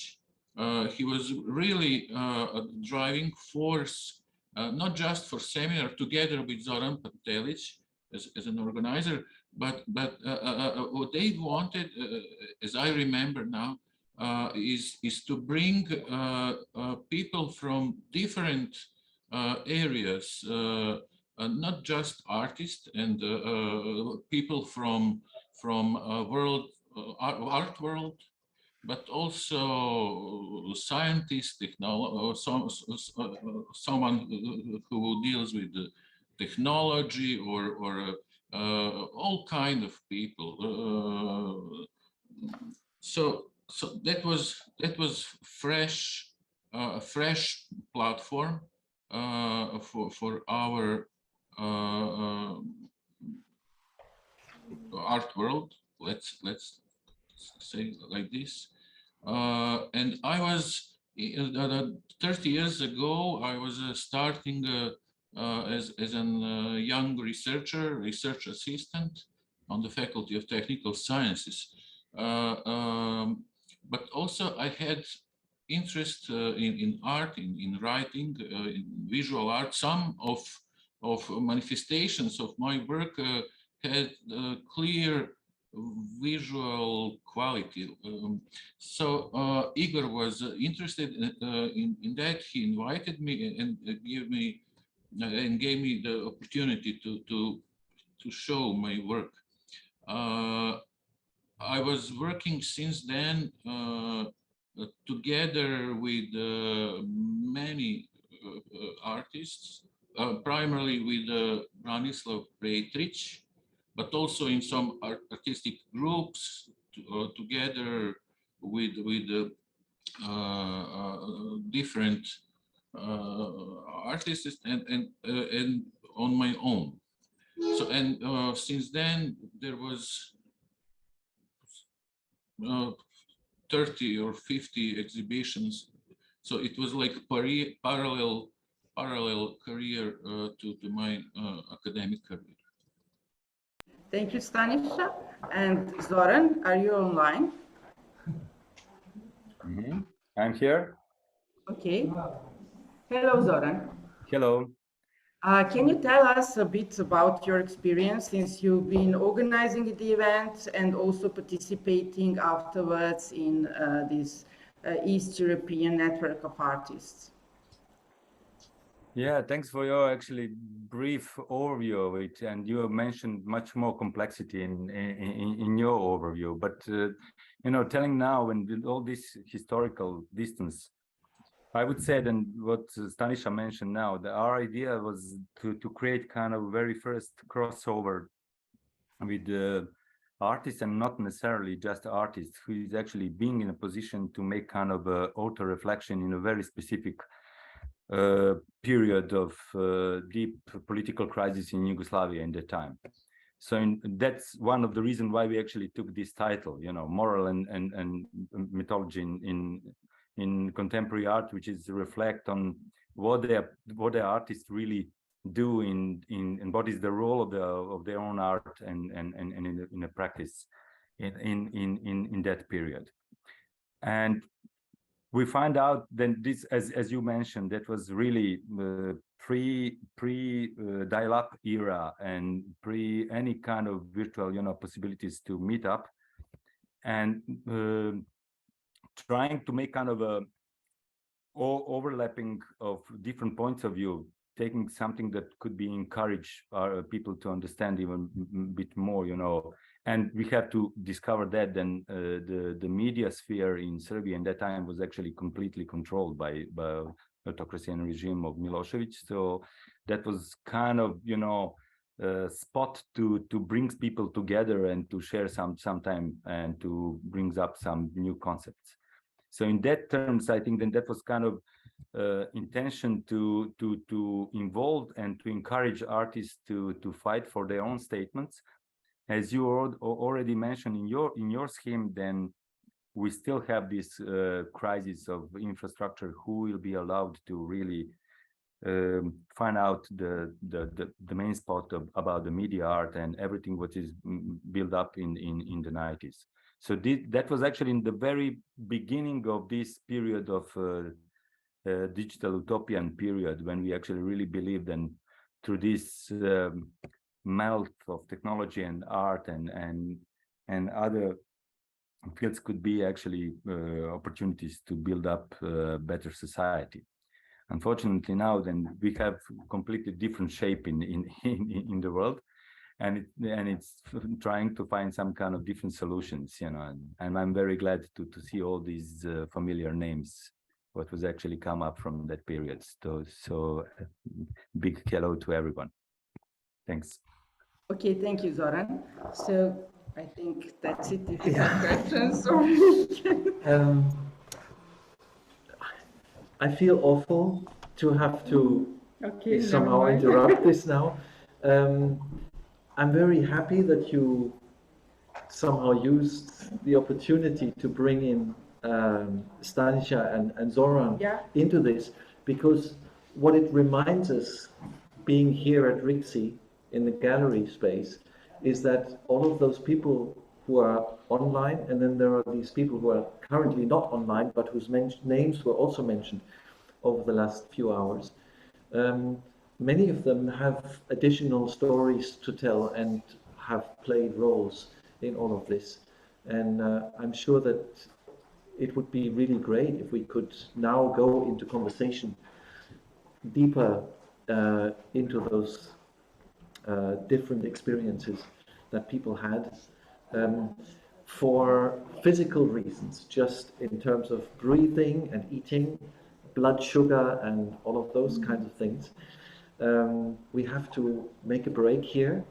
He was really a driving force, not just for seminar together with Zoran Pantelić as an organizer, but what they wanted, as I remember now, is to bring people from different areas, not just artists and people from art world, but also scientists, someone who deals with the technology or all kind of people. So that was fresh a fresh platform for our art world. Let's say like this. And I was 30 years ago. I was starting as a young research assistant on the Faculty of Technical Sciences. But also I had interest in art, in writing, in visual art. Some of manifestations of my work had clear visual quality. So Igor was interested in that. He invited me and gave me the opportunity to show my work. I was working since then together with many artists, primarily with Branislav Pretrich, but also in some artistic groups together with different artists and on my own. So and since then there was 30 or 50 exhibitions. So it was like parallel career to my academic career. Thank you, Stanislav. And Zoran, are you online? I'm here. Okay. Hello, Zoran. Hello. Can you tell us a bit about your experience since you've been organizing the event and also participating afterwards in this East European network of artists? Yeah, thanks for your actually brief overview of it, and you mentioned much more complexity in your overview. But you know, telling now and with all this historical distance, I would say then what Stanisha mentioned now, that our idea was to create kind of very first crossover with artists, and not necessarily just artists, who is actually being in a position to make kind of auto-reflection in a very specific period of deep political crisis in Yugoslavia in that time. So that's one of the reasons why we actually took this title, you know, moral and mythology in contemporary art, which is reflect on what the artists really do in what is the role of their own art and in a practice in that period. And we find out then this, as you mentioned, that was really pre dial-up era and pre any kind of virtual, you know, possibilities to meet up, and trying to make kind of a overlapping of different points of view, taking something that could be encourage people to understand even a bit more, you know. And we have to discover that then the media sphere in Serbia in that time was actually completely controlled by autocracy and regime of Milosevic. So that was kind of, you know, spot to bring people together and to share some time and to bring up some new concepts. So in that terms, I think then that was kind of intention to involve and to encourage artists to fight for their own statements. As you already mentioned in your scheme, then we still have this crisis of infrastructure. Who will be allowed to really find out the main spot about the media art and everything what is built up in the 90s. So that was actually in the very beginning of this period of digital utopian period, when we actually really believed in through this melt of technology and art and other fields could be actually opportunities to build up a better society. Unfortunately, now then we have completely different shape in the world, and it's trying to find some kind of different solutions, you know. And I'm very glad to see all these familiar names, what was actually come up from that period. So big hello to everyone. Thanks. Okay, thank you, Zoran. So I think that's it. If you have questions, I feel awful to have to Okay, never somehow mind. interrupt this now. I'm very happy that you somehow used the opportunity to bring in Stanisha and Zoran Yeah. into this, because what it reminds us, being here at RIXC in the gallery space, is that all of those people who are online, and then there are these people who are currently not online, but whose names were also mentioned over the last few hours. Many of them have additional stories to tell and have played roles in all of this. And I'm sure that it would be really great if we could now go into conversation deeper into those different experiences that people had for physical reasons, just in terms of breathing and eating, blood sugar and all of those kinds of things. We have to make a break here.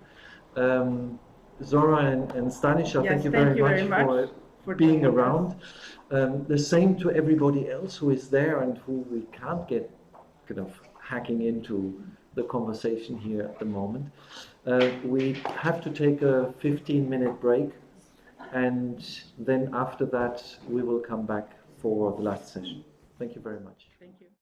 Zora and Stanisha, Yes, thank you very much for being joining us. around. The same to everybody else who is there and who we can't get kind of hacking into the conversation here at the moment. We have to take a 15-minute break, and then after that we will come back for the last session. Thank you very much.